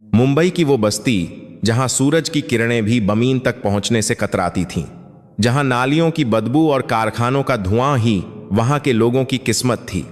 मुंबई की वो बस्ती जहां सूरज की किरणें भी जमीन तक पहुंचने से कतराती थीं, जहां नालियों की बदबू और कारखानों का धुआं ही वहां के लोगों की किस्मत थी।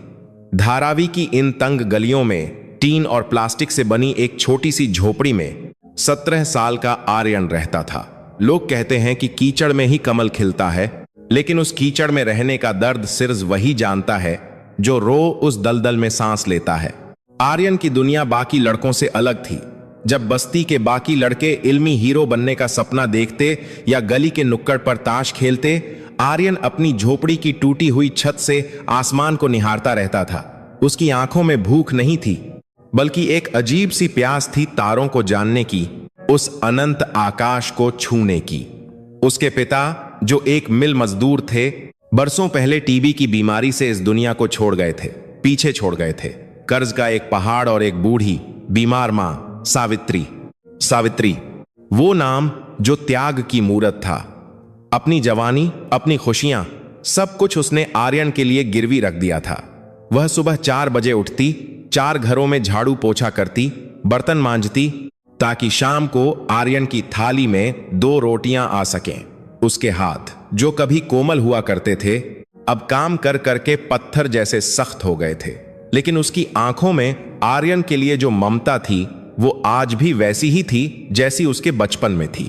धारावी की इन तंग गलियों में टीन और प्लास्टिक से बनी एक छोटी सी झोपड़ी में 17 साल का आर्यन रहता था। लोग कहते हैं कि कीचड़ में ही कमल खिलता है, लेकिन उस कीचड़ में रहने का दर्द सिर्फ वही जानता है जो उस दलदल में सांस लेता है। आर्यन की दुनिया बाकी लड़कों से अलग थी। जब बस्ती के बाकी लड़के इल्मी हीरो बनने का सपना देखते या गली के नुक्कड़ पर ताश खेलते, आर्यन अपनी झोपड़ी की टूटी हुई छत से आसमान को निहारता रहता था। उसकी आंखों में भूख नहीं थी, बल्कि एक अजीब सी प्यास थी तारों को जानने की, उस अनंत आकाश को छूने की। उसके पिता, जो एक मिल मजदूर थे, बरसों पहले टीबी की बीमारी से इस दुनिया को छोड़ गए थे, पीछे छोड़ गए थे। कर्ज का एक पहाड़ और एक बूढ़ी बीमार मां, सावित्री, वो नाम जो त्याग की मूरत था। अपनी जवानी, अपनी खुशियां, सब कुछ उसने आर्यन के लिए गिरवी रख दिया था। वह सुबह 4 बजे उठती, 4 घरों में झाड़ू पोछा करती, बर्तन मांजती, ताकि शाम को आर्यन की थाली में 2 रोटियां आ सकें। उसके हाथ, जो कभी कोमल हुआ करते थे, अब काम कर करके पत्थर जैसे सख्त हो गए थे। लेकिन उसकी आंखों में आर्यन के लिए जो ममता थी, वो आज भी वैसी ही थी जैसी उसके बचपन में थी।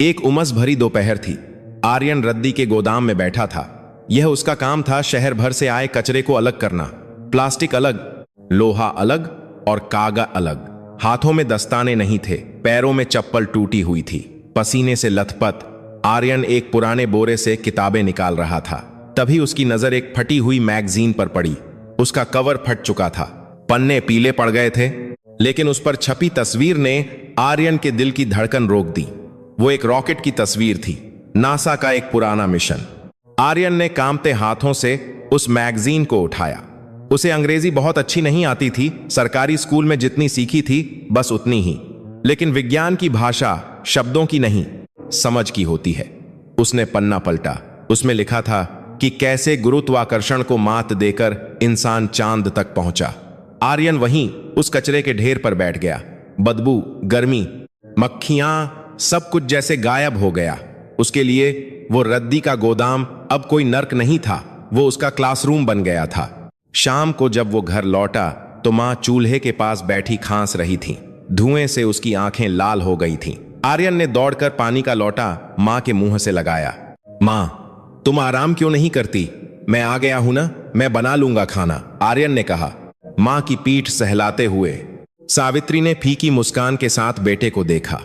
एक उमस भरी दोपहर थी। आर्यन रद्दी के गोदाम में बैठा था। यह उसका काम था, शहर भर से आए कचरे को अलग करना। प्लास्टिक अलग, लोहा अलग और कागज अलग। हाथों में दस्ताने नहीं थे, पैरों में चप्पल टूटी हुई थी। पसीने से लथपथ आर्यन एक पुराने बोरे से किताबें निकाल रहा था। तभी उसकी नजर एक फटी हुई मैगजीन पर पड़ी। उसका कवर फट चुका था, पन्ने पीले पड़ गए थे, लेकिन उस पर छपी तस्वीर ने आर्यन के दिल की धड़कन रोक दी। वो एक रॉकेट की तस्वीर थी, नासा का एक पुराना मिशन। आर्यन ने कांपते हाथों से उस मैगजीन को उठाया। उसे अंग्रेजी बहुत अच्छी नहीं आती थी, सरकारी स्कूल में जितनी सीखी थी बस उतनी ही। लेकिन विज्ञान की भाषा शब्दों की नहीं, समझ की होती है। उसने पन्ना पलटा। उसमें लिखा था कि कैसे गुरुत्वाकर्षण को मात देकर इंसान चांद तक पहुंचा। आर्यन वहीं उस कचरे के ढेर पर बैठ गया। बदबू, गर्मी, मक्खियां, सब कुछ जैसे गायब हो गया। उसके लिए वो रद्दी का गोदाम अब कोई नर्क नहीं था, वो उसका क्लासरूम बन गया था। शाम को जब वो घर लौटा तो मां चूल्हे के पास बैठी खांस रही थी। धुएं से उसकी आंखें लाल हो गई थीं। आर्यन ने दौड़कर पानी का लोटा मां के मुंह से लगाया। मां, तुम आराम क्यों नहीं करती? मैं आ गया हूं ना, मैं बना लूंगा खाना, आर्यन ने कहा, मां की पीठ सहलाते हुए। सावित्री ने फीकी मुस्कान के साथ बेटे को देखा।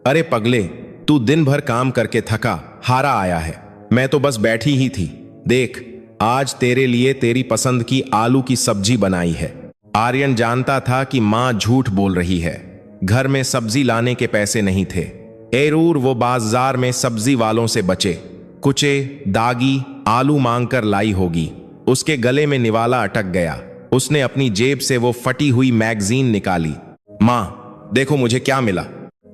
अरे पगले, तू दिन भर काम करके थका हारा आया है, मैं तो बस बैठी ही थी। देख, आज तेरे लिए तेरी पसंद की आलू की सब्जी बनाई है। आर्यन जानता था कि मां झूठ बोल रही है। घर में सब्जी लाने के पैसे नहीं थे। एरूर वो बाजार में सब्जी वालों से बचे कुचे दागी आलू मांगकर लाई होगी। उसके गले में निवाला अटक गया। उसने अपनी जेब से वो फटी हुई मैगजीन निकाली। मां, देखो मुझे क्या मिला।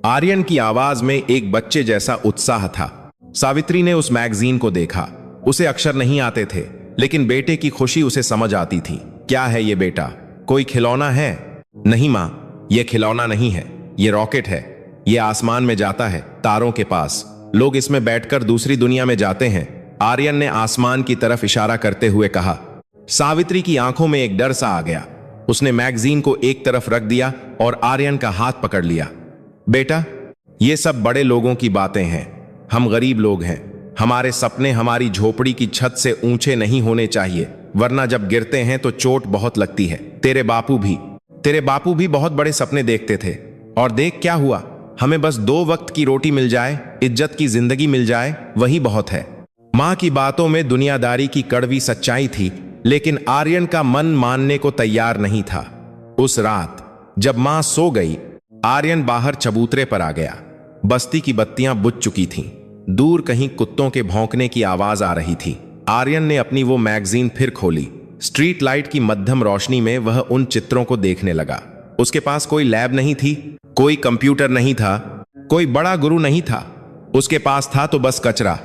आर्यन की आवाज में एक बच्चे जैसा उत्साह था। सावित्री ने उस मैगजीन को देखा। उसे अक्षर नहीं आते थे, लेकिन बेटे की खुशी उसे समझ आती थी। क्या है ये बेटा? कोई खिलौना है? नहीं मां, यह खिलौना नहीं है, ये रॉकेट है। ये आसमान में जाता है, तारों के पास। लोग इसमें बैठकर दूसरी दुनिया में जाते हैं। आर्यन ने आसमान की तरफ इशारा करते हुए कहा। सावित्री की आंखों में एक डर सा आ गया। उसने मैगजीन को एक तरफ रख दिया और आर्यन का हाथ पकड़ लिया। बेटा, ये सब बड़े लोगों की बातें हैं, हम गरीब लोग हैं। हमारे सपने हमारी झोपड़ी की छत से ऊंचे नहीं होने चाहिए, वरना जब गिरते हैं तो चोट बहुत लगती है। तेरे बापू भी बहुत बड़े सपने देखते थे, और देख क्या हुआ। हमें बस 2 वक्त की रोटी मिल जाए, इज्जत की जिंदगी मिल जाए, वही बहुत है। मां की बातों में दुनियादारी की कड़वी सच्चाई थी, लेकिन आर्यन का मन मानने को तैयार नहीं था। उस रात जब मां सो गई, आर्यन बाहर चबूतरे पर आ गया। बस्ती की बत्तियां बुझ चुकी थीं। दूर कहीं कुत्तों के भौंकने की आवाज आ रही थी। आर्यन ने अपनी वो मैगजीन फिर खोली। स्ट्रीट लाइट की मध्यम रोशनी में वह उन चित्रों को देखने लगा। उसके पास कोई लैब नहीं थी, कोई कंप्यूटर नहीं था, कोई बड़ा गुरु नहीं था। उसके पास था तो बस कचरा।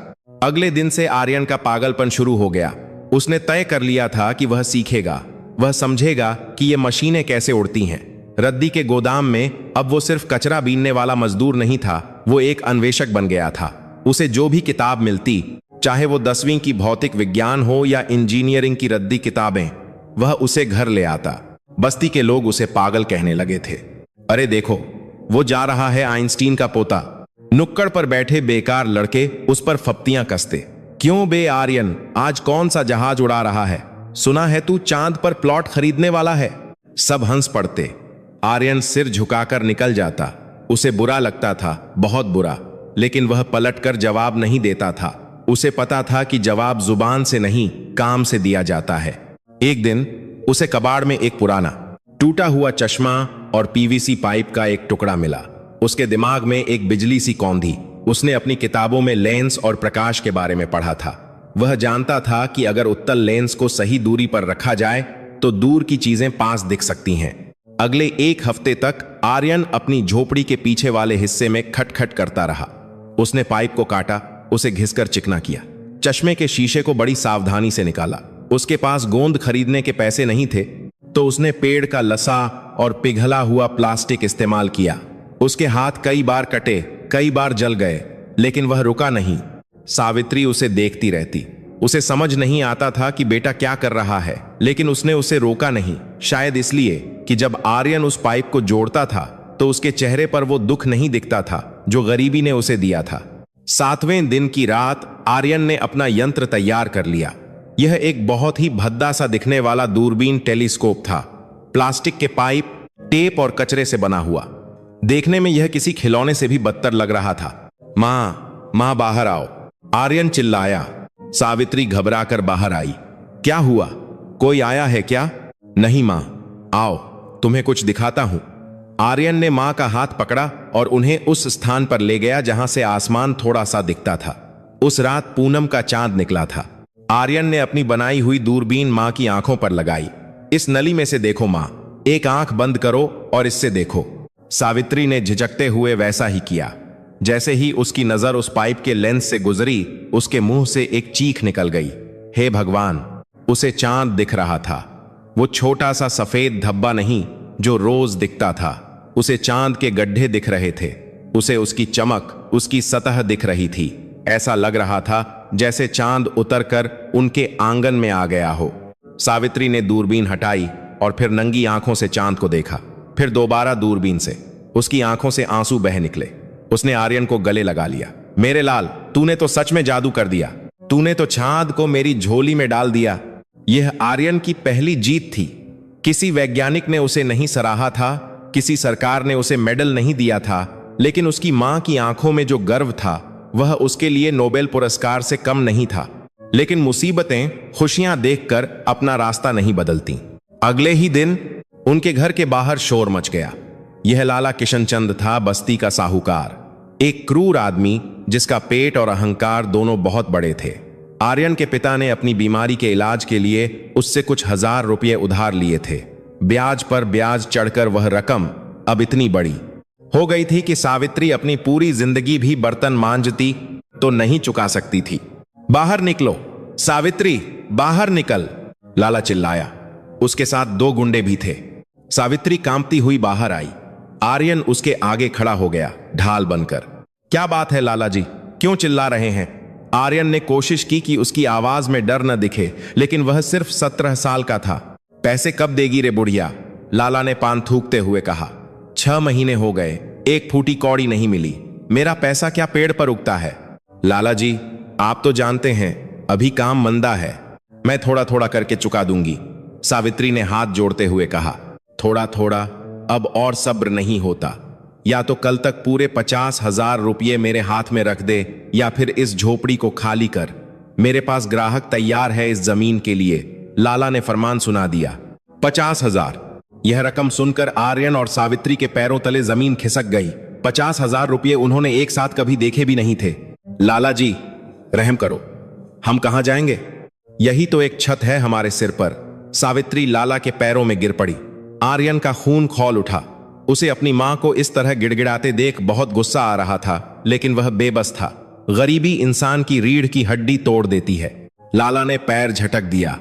अगले दिन से आर्यन का पागलपन शुरू हो गया। उसने तय कर लिया था कि वह सीखेगा, वह समझेगा कि ये मशीनें कैसे उड़ती हैं, रद्दी के गोदाम में अब वो सिर्फ कचरा बीनने वाला मजदूर नहीं था, वो एक अन्वेषक बन गया था। उसे जो भी किताब मिलती, चाहे वो 10वीं की भौतिक विज्ञान हो या इंजीनियरिंग की रद्दी किताबें, वह उसे घर ले आता। बस्ती के लोग उसे पागल कहने लगे थे। अरे देखो, वो जा रहा है आइंस्टीन का पोता। नुक्कड़ पर बैठे बेकार लड़के उस पर फप्तियां कसते। क्यों बे आर्यन, आज कौन सा जहाज उड़ा रहा है? सुना है तू चांद पर प्लॉट खरीदने वाला है। सब हंस पड़ते। आर्यन सिर झुकाकर निकल जाता। उसे बुरा लगता था, बहुत बुरा, लेकिन वह पलटकर जवाब नहीं देता था। उसे पता था कि जवाब जुबान से नहीं, काम से दिया जाता है। एक दिन उसे कबाड़ में एक पुराना टूटा हुआ चश्मा और पीवीसी पाइप का एक टुकड़ा मिला। उसके दिमाग में एक बिजली सी कौंधी। उसने अपनी किताबों में लेंस और प्रकाश के बारे में पढ़ा था। वह जानता था कि अगर उत्तल लेंस को सही दूरी पर रखा जाए तो दूर की चीजें पास दिख सकती हैं। अगले एक हफ्ते तक आर्यन अपनी झोपड़ी के पीछे वाले हिस्से में खटखट करता रहा। उसने पाइप को काटा, उसे घिसकर चिकना किया, चश्मे के शीशे को बड़ी सावधानी से निकाला। उसके पास गोंद खरीदने के पैसे नहीं थे, तो उसने पेड़ का लसा और पिघला हुआ प्लास्टिक इस्तेमाल किया। उसके हाथ कई बार कटे, कई बार जल गए, लेकिन वह रुका नहीं। सावित्री उसे देखती रहती। उसे समझ नहीं आता था कि बेटा क्या कर रहा है, लेकिन उसने उसे रोका नहीं। शायद इसलिए कि जब आर्यन उस पाइप को जोड़ता था तो उसके चेहरे पर वो दुख नहीं दिखता था जो गरीबी ने उसे दिया था। 7वें दिन की रात आर्यन ने अपना यंत्र तैयार कर लिया। यह एक बहुत ही भद्दा सा दिखने वाला दूरबीन टेलीस्कोप था, प्लास्टिक के पाइप, टेप और कचरे से बना हुआ। देखने में यह किसी खिलौने से भी बदतर लग रहा था। मां बाहर आओ, आर्यन चिल्लाया। सावित्री घबराकर बाहर आई। क्या हुआ? कोई आया है क्या? नहीं मां, आओ तुम्हें कुछ दिखाता हूं। आर्यन ने मां का हाथ पकड़ा और उन्हें उस स्थान पर ले गया जहां से आसमान थोड़ा सा दिखता था। उस रात पूनम का चांद निकला था। आर्यन ने अपनी बनाई हुई दूरबीन मां की आंखों पर लगाई। इस नली में से देखो मां, एक आंख बंद करो और इससे देखो। सावित्री ने झिझकते हुए वैसा ही किया। जैसे ही उसकी नजर उस पाइप के लेंस से गुजरी, उसके मुंह से एक चीख निकल गई। हे भगवान, उसे चांद दिख रहा था। वो छोटा सा सफेद धब्बा नहीं जो रोज दिखता था, उसे चांद के गड्ढे दिख रहे थे। उसे उसकी चमक, उसकी सतह दिख रही थी। ऐसा लग रहा था जैसे चांद उतरकर उनके आंगन में आ गया हो। सावित्री ने दूरबीन हटाई और फिर नंगी आंखों से चांद को देखा। फिर दोबारा दूरबीन से। उसकी आंखों से आंसू बह निकले। उसने आर्यन को गले लगा लिया। मेरे लाल, तूने तो सच में जादू कर दिया। तूने तो चांद को मेरी झोली में डाल दिया। यह आर्यन की पहली जीत थी। किसी वैज्ञानिक ने उसे नहीं सराहा था, किसी सरकार ने उसे मेडल नहीं दिया था, लेकिन उसकी मां की आंखों में जो गर्व था वह उसके लिए नोबेल पुरस्कार से कम नहीं था। लेकिन मुसीबतें खुशियां देखकर अपना रास्ता नहीं बदलती। अगले ही दिन उनके घर के बाहर शोर मच गया। यह लाला किशनचंद था, बस्ती का साहूकार, एक क्रूर आदमी जिसका पेट और अहंकार दोनों बहुत बड़े थे। आर्यन के पिता ने अपनी बीमारी के इलाज के लिए उससे कुछ हजार रुपये उधार लिए थे। ब्याज पर ब्याज चढ़कर वह रकम अब इतनी बड़ी हो गई थी कि सावित्री अपनी पूरी जिंदगी भी बर्तन मांजती तो नहीं चुका सकती थी। बाहर निकलो सावित्री, बाहर निकल, लाला चिल्लाया। उसके साथ 2 गुंडे भी थे। सावित्री कांपती हुई बाहर आई। आर्यन उसके आगे खड़ा हो गया, ढाल बनकर। क्या बात है लाला जी, क्यों चिल्ला रहे हैं? आर्यन ने कोशिश की कि उसकी आवाज में डर न दिखे, लेकिन वह सिर्फ 17 साल का था। पैसे कब देगी रे बुढ़िया? लाला ने पान थूकते हुए कहा। 6 महीने हो गए, एक फूटी कौड़ी नहीं मिली। मेरा पैसा क्या पेड़ पर उगता है? लाला जी, आप तो जानते हैं अभी काम मंदा है। मैं थोड़ा थोड़ा करके चुका दूंगी, सावित्री ने हाथ जोड़ते हुए कहा। थोड़ा थोड़ा? अब और सब्र नहीं होता। या तो कल तक पूरे 50,000 रुपये मेरे हाथ में रख दे, या फिर इस झोपड़ी को खाली कर। मेरे पास ग्राहक तैयार है इस जमीन के लिए, लाला ने फरमान सुना दिया। 50,000? यह रकम सुनकर आर्यन और सावित्री के पैरों तले जमीन खिसक गई। 50,000 रुपये उन्होंने एक साथ कभी देखे भी नहीं थे। लाला जी, रहम करो, हम कहां जाएंगे? यही तो एक छत है हमारे सिर पर। सावित्री लाला के पैरों में गिर पड़ी। आर्यन का खून खौल उठा। उसे अपनी मां को इस तरह गिड़गिड़ाते देख बहुत गुस्सा आ रहा था, लेकिन वह बेबस था। गरीबी इंसान की रीढ़ की हड्डी तोड़ देती है। लाला ने पैर झटक दिया।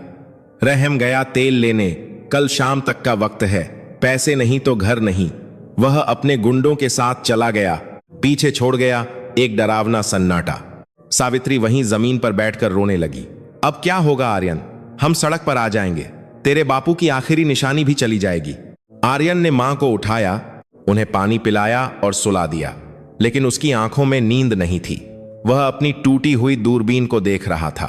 रहम गया तेल लेने, कल शाम तक का वक्त है। पैसे नहीं तो घर नहीं। वह अपने गुंडों के साथ चला गया। पीछे छोड़ गया एक डरावना सन्नाटा। सावित्री वहीं जमीन पर बैठकर रोने लगी। अब क्या होगा आर्यन? हम सड़क पर आ जाएंगे। तेरे बापू की आखिरी निशानी भी चली जाएगी। आर्यन ने मां को उठाया, उन्हें पानी पिलाया और सुला दिया, लेकिन उसकी आंखों में नींद नहीं थी। वह अपनी टूटी हुई दूरबीन को देख रहा था।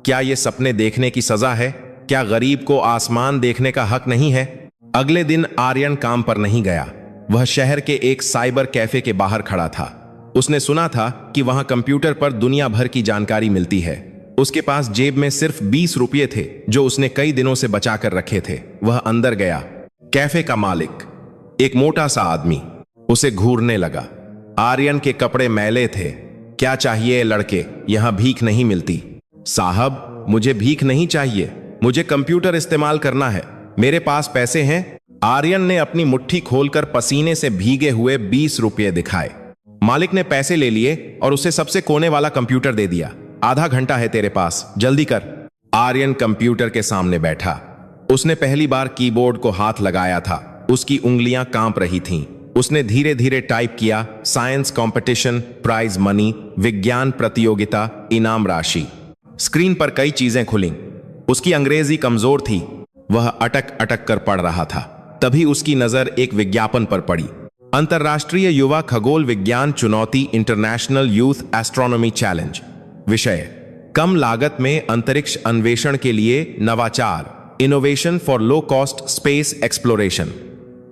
क्या यह सपने देखने की सजा है? क्या गरीब को आसमान देखने का हक नहीं है? अगले दिन आर्यन काम पर नहीं गया। वह शहर के एक साइबर कैफे के बाहर खड़ा था। उसने सुना था कि वहां कंप्यूटर पर दुनिया भर की जानकारी मिलती है। उसके पास जेब में सिर्फ 20 रुपये थे जो उसने कई दिनों से बचा कर रखे थे। वह अंदर गया। कैफे का मालिक, एक मोटा सा आदमी, उसे घूरने लगा। आर्यन के कपड़े मैले थे। क्या चाहिए लड़के? यहां भीख नहीं मिलती। साहब, मुझे भीख नहीं चाहिए, मुझे कंप्यूटर इस्तेमाल करना है, मेरे पास पैसे हैं। आर्यन ने अपनी मुट्ठी खोलकर पसीने से भीगे हुए 20 रुपये दिखाए। मालिक ने पैसे ले लिए और उसे सबसे कोने वाला कंप्यूटर दे दिया। आधा घंटा है तेरे पास, जल्दी कर। आर्यन कंप्यूटर के सामने बैठा। उसने पहली बार कीबोर्ड को हाथ लगाया था। उसकी उंगलियां कांप रही थीं। उसने धीरे धीरे टाइप किया, साइंस कंपटीशन, प्राइज मनी, विज्ञान प्रतियोगिता, इनाम राशि। स्क्रीन पर कई चीजें खुलीं। उसकी अंग्रेजी कमजोर थी। वह अटक अटक कर पढ़ रहा था। तभी उसकी नजर एक विज्ञापन पर पड़ी। अंतर्राष्ट्रीय युवा खगोल विज्ञान चुनौती, इंटरनेशनल यूथ एस्ट्रोनॉमी चैलेंज। विषय, कम लागत में अंतरिक्ष अन्वेषण के लिए नवाचार, innovation for low cost space exploration.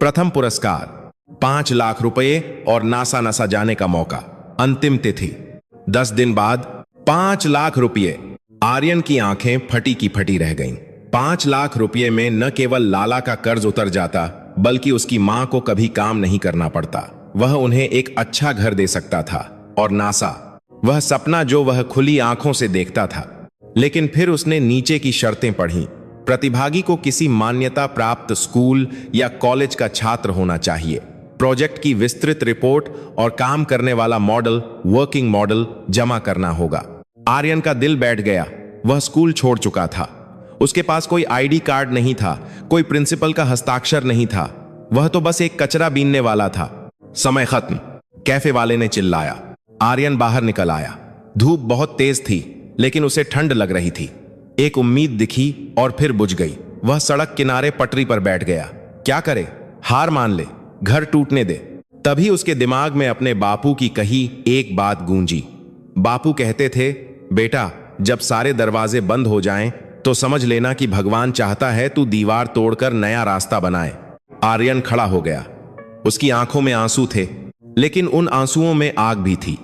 प्रथम पुरस्कार 5 लाख रुपए और नासा नसा जाने का मौका। अंतिम तिथि 10 दिन बाद। 5 लाख रुपये। आर्यन की आंखें फटी की फटी रह गईं। 5 लाख रुपये में न केवल लाला का कर्ज उतर जाता, बल्कि उसकी मां को कभी काम नहीं करना पड़ता। वह उन्हें एक अच्छा घर दे सकता था। और नासा, वह सपना जो वह खुली आंखों से देखता था। लेकिन फिर उसने नीचे की शर्तें पढ़ी। प्रतिभागी को किसी मान्यता प्राप्त स्कूल या कॉलेज का छात्र होना चाहिए। प्रोजेक्ट की विस्तृत रिपोर्ट और काम करने वाला मॉडल, वर्किंग मॉडल जमा करना होगा। आर्यन का दिल बैठ गया। वह स्कूल छोड़ चुका था। उसके पास कोई आईडी कार्ड नहीं था, कोई प्रिंसिपल का हस्ताक्षर नहीं था। वह तो बस एक कचरा बीनने वाला था। समय खत्म, कैफे वाले ने चिल्लाया। आर्यन बाहर निकल आया। धूप बहुत तेज थी, लेकिन उसे ठंड लग रही थी। एक उम्मीद दिखी और फिर बुझ गई। वह सड़क किनारे पटरी पर बैठ गया। क्या करे? हार मान ले, घर टूटने दे। तभी उसके दिमाग में अपने बापू की कही एक बात गूंजी। बापू कहते थे, बेटा, जब सारे दरवाजे बंद हो जाएं, तो समझ लेना कि भगवान चाहता है तू दीवार तोड़कर नया रास्ता बनाए। आर्यन खड़ा हो गया। उसकी आंखों में आंसू थे, लेकिन उन आंसुओं में आग भी थी।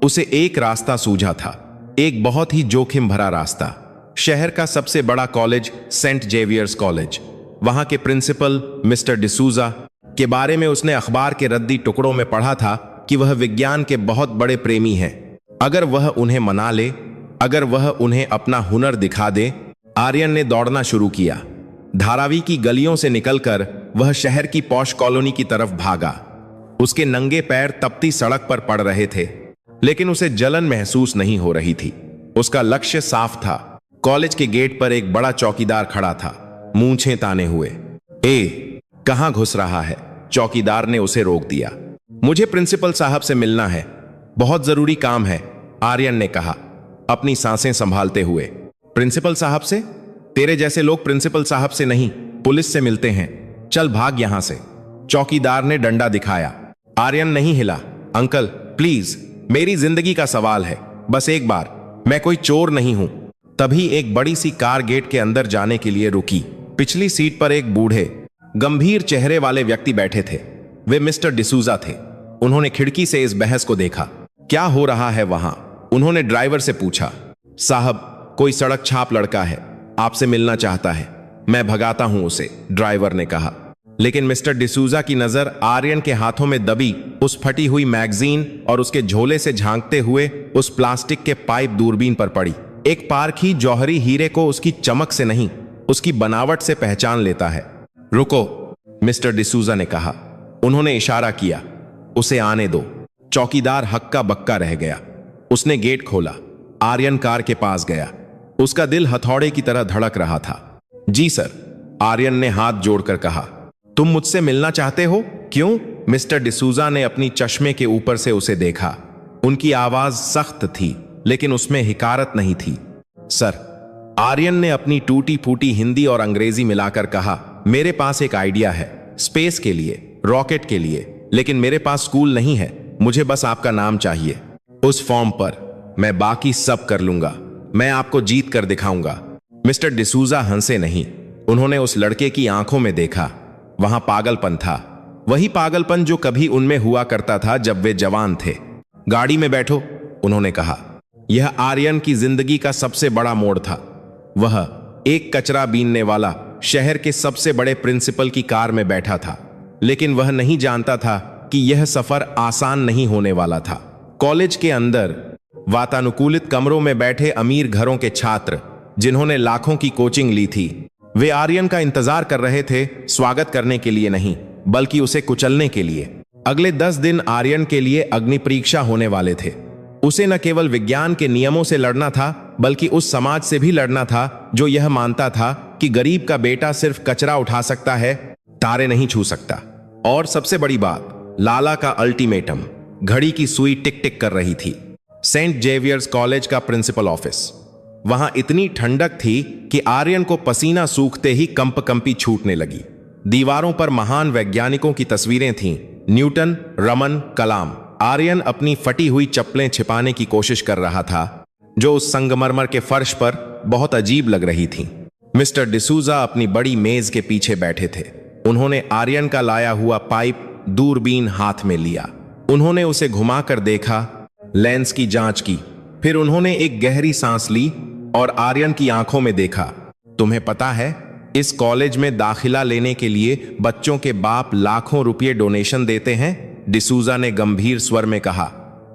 उसे एक रास्ता सूझा था, एक बहुत ही जोखिम भरा रास्ता। शहर का सबसे बड़ा कॉलेज, सेंट जेवियर्स कॉलेज। वहां के प्रिंसिपल मिस्टर डिसूजा के बारे में उसने अखबार के रद्दी टुकड़ों में पढ़ा था कि वह विज्ञान के बहुत बड़े प्रेमी हैं। अगर वह उन्हें मना ले, अगर वह उन्हें अपना हुनर दिखा दे। आर्यन ने दौड़ना शुरू किया। धारावी की गलियों से निकलकर वह शहर की पॉश कॉलोनी की तरफ भागा। उसके नंगे पैर तपती सड़क पर पड़ रहे थे, लेकिन उसे जलन महसूस नहीं हो रही थी। उसका लक्ष्य साफ था। कॉलेज के गेट पर एक बड़ा चौकीदार खड़ा था, मूंछें ताने हुए। ए, कहां घुस रहा है? चौकीदार ने उसे रोक दिया। मुझे प्रिंसिपल साहब से मिलना है, बहुत जरूरी काम है, आर्यन ने कहा, अपनी सांसें संभालते हुए। प्रिंसिपल साहब से? तेरे जैसे लोग प्रिंसिपल साहब से नहीं, पुलिस से मिलते हैं। चल भाग यहां से। चौकीदार ने डंडा दिखाया। आर्यन नहीं हिला। अंकल प्लीज, मेरी जिंदगी का सवाल है, बस एक बार, मैं कोई चोर नहीं हूं। तभी एक बड़ी सी कार गेट के अंदर जाने के लिए रुकी। पिछली सीट पर एक बूढ़े, गंभीर चेहरे वाले व्यक्ति बैठे थे। वे मिस्टर डिसूजा थे। उन्होंने खिड़की से इस बहस को देखा। क्या हो रहा है वहां? उन्होंने ड्राइवर से पूछा। साहब, कोई सड़क छाप लड़का है, आपसे मिलना चाहता है, मैं भगाता हूं उसे, ड्राइवर ने कहा। लेकिन मिस्टर डिसूजा की नजर आर्यन के हाथों में दबी उस फटी हुई मैगजीन और उसके झोले से झांकते हुए उस प्लास्टिक के पाइप दूरबीन पर पड़ी। एक पारखी जौहरी हीरे को उसकी चमक से नहीं, उसकी बनावट से पहचान लेता है। रुको, मिस्टर डिसूजा ने कहा। उन्होंने इशारा किया, उसे आने दो। चौकीदार हक्का बक्का रह गया। उसने गेट खोला। आर्यन कार के पास गया। उसका दिल हथौड़े की तरह धड़क रहा था। जी सर, आर्यन ने हाथ जोड़कर कहा। तुम मुझसे मिलना चाहते हो? क्यों? मिस्टर डिसूजा ने अपनी चश्मे के ऊपर से उसे देखा। उनकी आवाज सख्त थी, लेकिन उसमें हिकारत नहीं थी। सर, आर्यन ने अपनी टूटी फूटी हिंदी और अंग्रेजी मिलाकर कहा, मेरे पास एक आइडिया है, स्पेस के लिए, रॉकेट के लिए, लेकिन मेरे पास स्कूल नहीं है। मुझे बस आपका नाम चाहिए। उस फॉर्म पर मैं बाकी सब कर लूंगा। मैं आपको जीत कर दिखाऊंगा। मिस्टर डिसूजा हंसे नहीं। उन्होंने उस लड़के की आंखों में देखा। वहां पागलपन था, वही पागलपन जो कभी उनमें हुआ करता था जब वे जवान थे। गाड़ी में बैठो, उन्होंने कहा। यह आर्यन की जिंदगी का सबसे बड़ा मोड़ था। वह एक कचरा बीनने वाला शहर के सबसे बड़े प्रिंसिपल की कार में बैठा था, लेकिन वह नहीं जानता था कि यह सफर आसान नहीं होने वाला था। कॉलेज के अंदर वातानुकूलित कमरों में बैठे अमीर घरों के छात्र, जिन्होंने लाखों की कोचिंग ली थी, वे आर्यन का इंतजार कर रहे थे, स्वागत करने के लिए नहीं, बल्कि उसे कुचलने के लिए। अगले 10 दिन आर्यन के लिए अग्नि परीक्षा होने वाले थे। उसे न केवल विज्ञान के नियमों से लड़ना था, बल्कि उस समाज से भी लड़ना था जो यह मानता था कि गरीब का बेटा सिर्फ कचरा उठा सकता है, तारे नहीं छू सकता। और सबसे बड़ी बात, लाला का अल्टीमेटम। घड़ी की सुई टिक टिक कर रही थी। सेंट जेवियर्स कॉलेज का प्रिंसिपल ऑफिस। वहां इतनी ठंडक थी कि आर्यन को पसीना सूखते ही कंपकंपी छूटने लगी। दीवारों पर महान वैज्ञानिकों की तस्वीरें थीं, न्यूटन, रमन, कलाम। आर्यन अपनी फटी हुई चप्पलें छिपाने की कोशिश कर रहा था, जो उस संगमरमर के फर्श पर बहुत अजीब लग रही थीं। मिस्टर डिसूजा अपनी बड़ी मेज के पीछे बैठे थे। उन्होंने आर्यन का लाया हुआ पाइप दूरबीन हाथ में लिया। उन्होंने उसे घुमाकर देखा, लेंस की जांच की, फिर उन्होंने एक गहरी सांस ली और आर्यन की आंखों में देखा। तुम्हें पता है, इस कॉलेज में दाखिला लेने के लिए बच्चों के बाप लाखों रुपये डोनेशन देते हैं, डिसूजा ने गंभीर स्वर में कहा।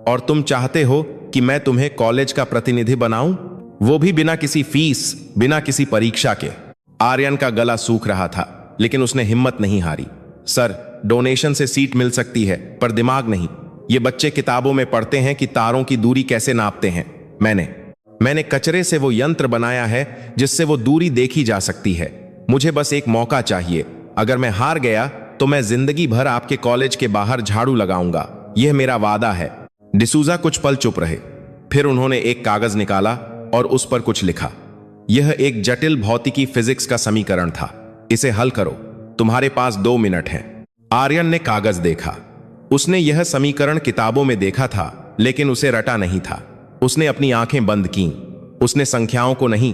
और तुम चाहते हो कि मैं तुम्हें कॉलेज का प्रतिनिधि बनाऊं, वो भी बिना किसी फीस, बिना किसी परीक्षा के। आर्यन का गला सूख रहा था, लेकिन उसने हिम्मत नहीं हारी। सर, डोनेशन से सीट मिल सकती है, पर दिमाग नहीं। ये बच्चे किताबों में पढ़ते हैं कि तारों की दूरी कैसे नापते हैं। मैंने कचरे से वो यंत्र बनाया है जिससे वो दूरी देखी जा सकती है। मुझे बस एक मौका चाहिए। अगर मैं हार गया तो मैं जिंदगी भर आपके कॉलेज के बाहर झाड़ू लगाऊंगा। यह मेरा वादा है। डिसूजा कुछ पल चुप रहे, फिर उन्होंने एक कागज निकाला और उस पर कुछ लिखा। यह एक जटिल भौतिकी फिजिक्स का समीकरण था। इसे हल करो, तुम्हारे पास 2 मिनट हैं। आर्यन ने कागज देखा। उसने यह समीकरण किताबों में देखा था, लेकिन उसे रटा नहीं था। उसने अपनी आंखें बंद कीं। उसने संख्याओं को नहीं,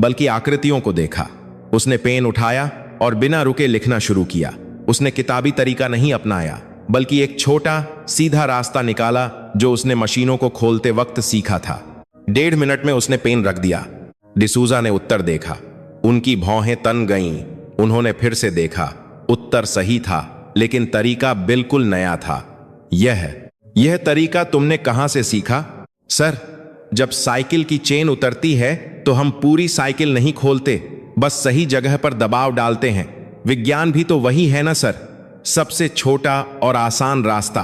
बल्कि आकृतियों को देखा। उसने पेन उठाया और बिना रुके लिखना शुरू किया। उसने किताबी तरीका नहीं अपनाया, बल्कि एक छोटा सीधा रास्ता निकाला जो उसने मशीनों को खोलते वक्त सीखा था। 1.5 मिनट में उसने पेन रख दिया। डिसूजा ने उत्तर देखा। उनकी भौहें तन गईं। उन्होंने फिर से देखा। उत्तर सही था, लेकिन तरीका बिल्कुल नया था। यह तरीका तुमने कहां से सीखा? सर, जब साइकिल की चेन उतरती है तो हम पूरी साइकिल नहीं खोलते, बस सही जगह पर दबाव डालते हैं। विज्ञान भी तो वही है ना सर, सबसे छोटा और आसान रास्ता,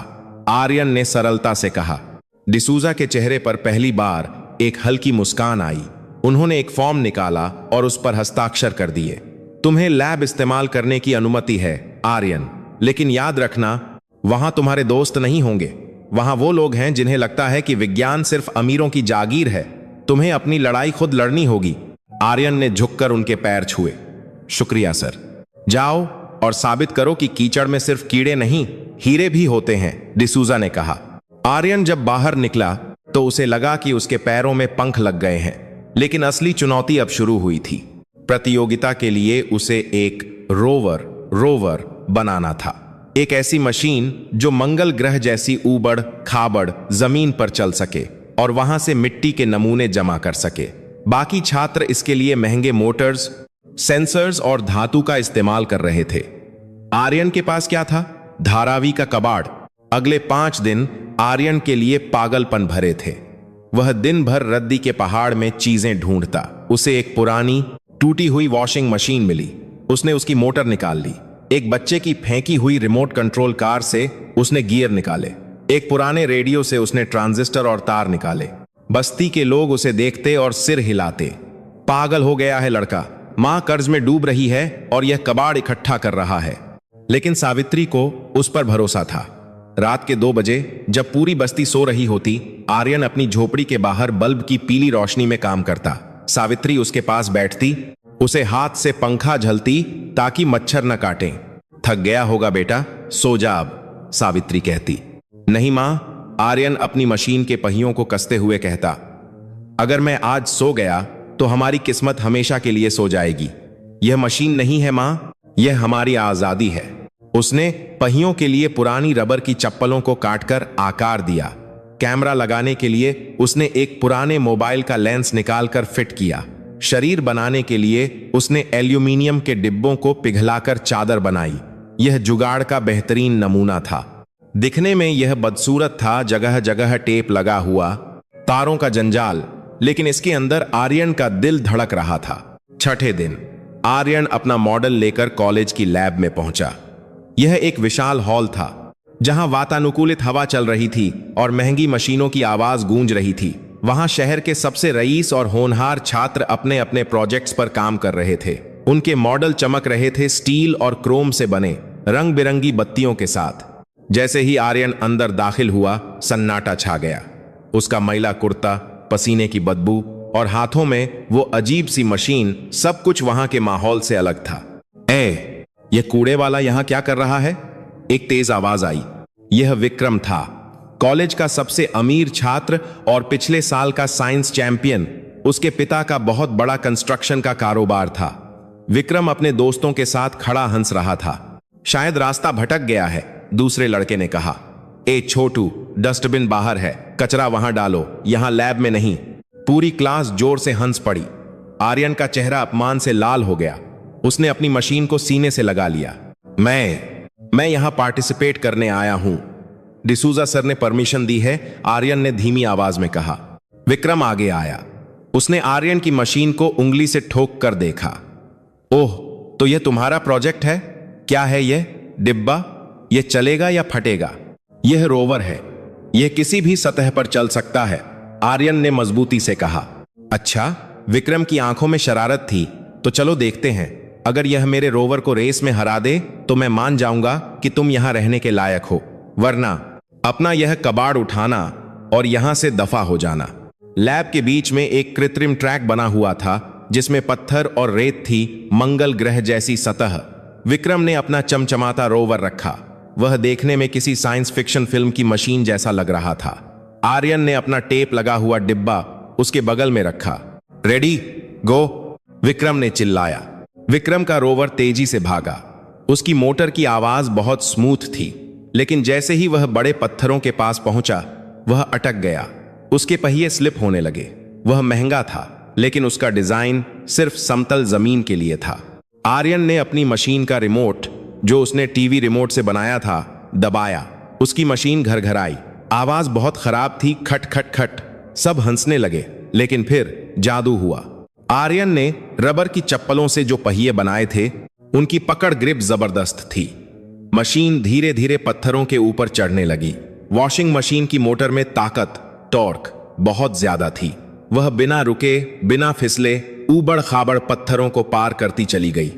आर्यन ने सरलता से कहा। डिसूजा के चेहरे पर पहली बार एक हल्की मुस्कान आई। उन्होंने एक फॉर्म निकाला और उस पर हस्ताक्षर कर दिए। तुम्हें लैब इस्तेमाल करने की अनुमति है आर्यन, लेकिन याद रखना, वहां तुम्हारे दोस्त नहीं होंगे। वहां वो लोग हैं जिन्हें लगता है कि विज्ञान सिर्फ अमीरों की जागीर है। तुम्हें अपनी लड़ाई खुद लड़नी होगी। आर्यन ने झुककर उनके पैर छुए। शुक्रिया सर। जाओ और साबित करो कि कीचड़ में सिर्फ कीड़े नहीं, हीरे भी होते हैं, डिसूजा ने कहा। आर्यन जब बाहर निकला तो उसे लगा कि उसके पैरों में पंख लग गए हैं, लेकिन असली चुनौती अब शुरू हुई थी। प्रतियोगिता के लिए उसे एक रोवर बनाना था। एक ऐसी मशीन जो मंगल ग्रह जैसी ऊबड़ खाबड़ जमीन पर चल सके और वहां से मिट्टी के नमूने जमा कर सके। बाकी छात्र इसके लिए महंगे मोटर्स, सेंसर्स और धातु का इस्तेमाल कर रहे थे। आर्यन के पास क्या था? धारावी का कबाड़। अगले 5 दिन आर्यन के लिए पागलपन भरे थे। वह दिन भर रद्दी के पहाड़ में चीजें ढूंढता। उसे एक पुरानी टूटी हुई वॉशिंग मशीन मिली। उसने उसकी मोटर निकाल ली। एक बच्चे की फेंकी हुई रिमोट कंट्रोल कार से उसने गियर निकाले। एक पुराने रेडियो से उसने ट्रांजिस्टर और तार निकाले। बस्ती के लोग उसे देखते और सिर हिलाते। पागल हो गया है लड़का। मां कर्ज में डूब रही है और यह कबाड़ इकट्ठा कर रहा है। लेकिन सावित्री को उस पर भरोसा था। रात के 2 बजे जब पूरी बस्ती सो रही होती, आर्यन अपनी झोपड़ी के बाहर बल्ब की पीली रोशनी में काम करता। सावित्री उसके पास बैठती, उसे हाथ से पंखा झलती ताकि मच्छर न काटे। थक गया होगा बेटा, सो जा अब, सावित्री कहती। नहीं मां, आर्यन अपनी मशीन के पहियों को कसते हुए कहता। अगर मैं आज सो गया तो हमारी किस्मत हमेशा के लिए सो जाएगी। यह मशीन नहीं है मां, यह हमारी आजादी है। उसने पहियों के लिए पुरानी रबर की चप्पलों को काटकर आकार दिया। कैमरा लगाने के लिए उसने एक पुराने मोबाइल का लेंस निकालकर फिट किया। शरीर बनाने के लिए उसने एल्यूमिनियम के डिब्बों को पिघलाकर चादर बनाई। यह जुगाड़ का बेहतरीन नमूना था। दिखने में यह बदसूरत था, जगह जगह टेप लगा हुआ, तारों का जंजाल, लेकिन इसके अंदर आर्यन का दिल धड़क रहा था। छठे दिन आर्यन अपना मॉडल लेकर कॉलेज की लैब में पहुंचा। यह एक विशाल हॉल था जहां वातानुकूलित हवा चल रही थी और महंगी मशीनों की आवाज गूंज रही थी। वहां शहर के सबसे रईस और होनहार छात्र अपने अपने प्रोजेक्ट्स पर काम कर रहे थे। उनके मॉडल चमक रहे थे स्टील और क्रोम से बने, रंग बिरंगी बत्तियों के साथ। जैसे ही आर्यन अंदर दाखिल हुआ, सन्नाटा छा गया। उसका मैला कुर्ता, पसीने की बदबू और हाथों में वो अजीब सी मशीन, सब कुछ वहां के माहौल से अलग था। ये कूड़े वाला यहां क्या कर रहा है? एक तेज आवाज आई। यह विक्रम था, कॉलेज का सबसे अमीर छात्र और पिछले साल का साइंस चैंपियन। उसके पिता का बहुत बड़ा कंस्ट्रक्शन का कारोबार था। विक्रम अपने दोस्तों के साथ खड़ा हंस रहा था। शायद रास्ता भटक गया है, दूसरे लड़के ने कहा। ए छोटू, डस्टबिन बाहर है, कचरा वहां डालो, यहां लैब में नहीं। पूरी क्लास जोर से हंस पड़ी। आर्यन का चेहरा अपमान से लाल हो गया। उसने अपनी मशीन को सीने से लगा लिया। मैं यहां पार्टिसिपेट करने आया हूं। डिसूजा सर ने परमिशन दी है, आर्यन ने धीमी आवाज में कहा। विक्रम आगे आया। उसने आर्यन की मशीन को उंगली से ठोक कर देखा। ओह, तो यह तुम्हारा प्रोजेक्ट है? क्या है यह डिब्बा? यह चलेगा या फटेगा? यह रोवर है, यह किसी भी सतह पर चल सकता है, आर्यन ने मजबूती से कहा। अच्छा, विक्रम की आंखों में शरारत थी। तो चलो देखते हैं। अगर यह मेरे रोवर को रेस में हरा दे तो मैं मान जाऊंगा कि तुम यहां रहने के लायक हो, वरना अपना यह कबाड़ उठाना और यहां से दफा हो जाना। लैब के बीच में एक कृत्रिम ट्रैक बना हुआ था जिसमें पत्थर और रेत थी, मंगल ग्रह जैसी सतह। विक्रम ने अपना चमचमाता रोवर रखा। वह देखने में किसी साइंस फिक्शन फिल्म की मशीन जैसा लग रहा था। आर्यन ने अपना टेप लगा हुआ डिब्बा उसके बगल में रखा। रेडी गो, विक्रम ने चिल्लाया। विक्रम का रोवर तेजी से भागा। उसकी मोटर की आवाज बहुत स्मूथ थी, लेकिन जैसे ही वह बड़े पत्थरों के पास पहुंचा, वह अटक गया। उसके पहिए स्लिप होने लगे। वह महंगा था, लेकिन उसका डिजाइन सिर्फ समतल जमीन के लिए था। आर्यन ने अपनी मशीन का रिमोट, जो उसने टीवी रिमोट से बनाया था, दबाया। उसकी मशीन घरघराई। आवाज बहुत खराब थी, खट खट खट। सब हंसने लगे, लेकिन फिर जादू हुआ। आर्यन ने रबर की चप्पलों से जो पहिए बनाए थे, उनकी पकड़ ग्रिप जबरदस्त थी। मशीन धीरे धीरे पत्थरों के ऊपर चढ़ने लगी। वॉशिंग मशीन की मोटर में ताकत, टॉर्क बहुत ज्यादा थी। वह बिना रुके, बिना फिसले, ऊबड़ खाबड़ पत्थरों को पार करती चली गई।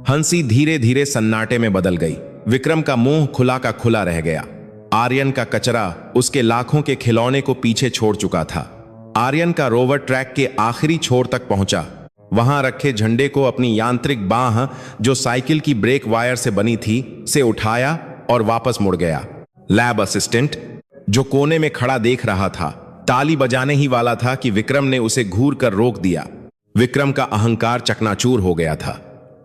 हंसी धीरे धीरे सन्नाटे में बदल गई। विक्रम का मुंह खुला का खुला रह गया। आर्यन का कचरा उसके लाखों के खिलौने को पीछे छोड़ चुका था। आर्यन का रोवर ट्रैक के आखिरी छोर तक पहुंचा। वहां रखे झंडे को अपनी यांत्रिक बांह, जो साइकिल की ब्रेक वायर से बनी थी, से उठाया और वापस मुड़ गया। लैब असिस्टेंट, जो कोने में खड़ा देख रहा था, ताली बजाने ही वाला था कि विक्रम ने उसे घूर कर रोक दिया। विक्रम का अहंकार चकनाचूर हो गया था।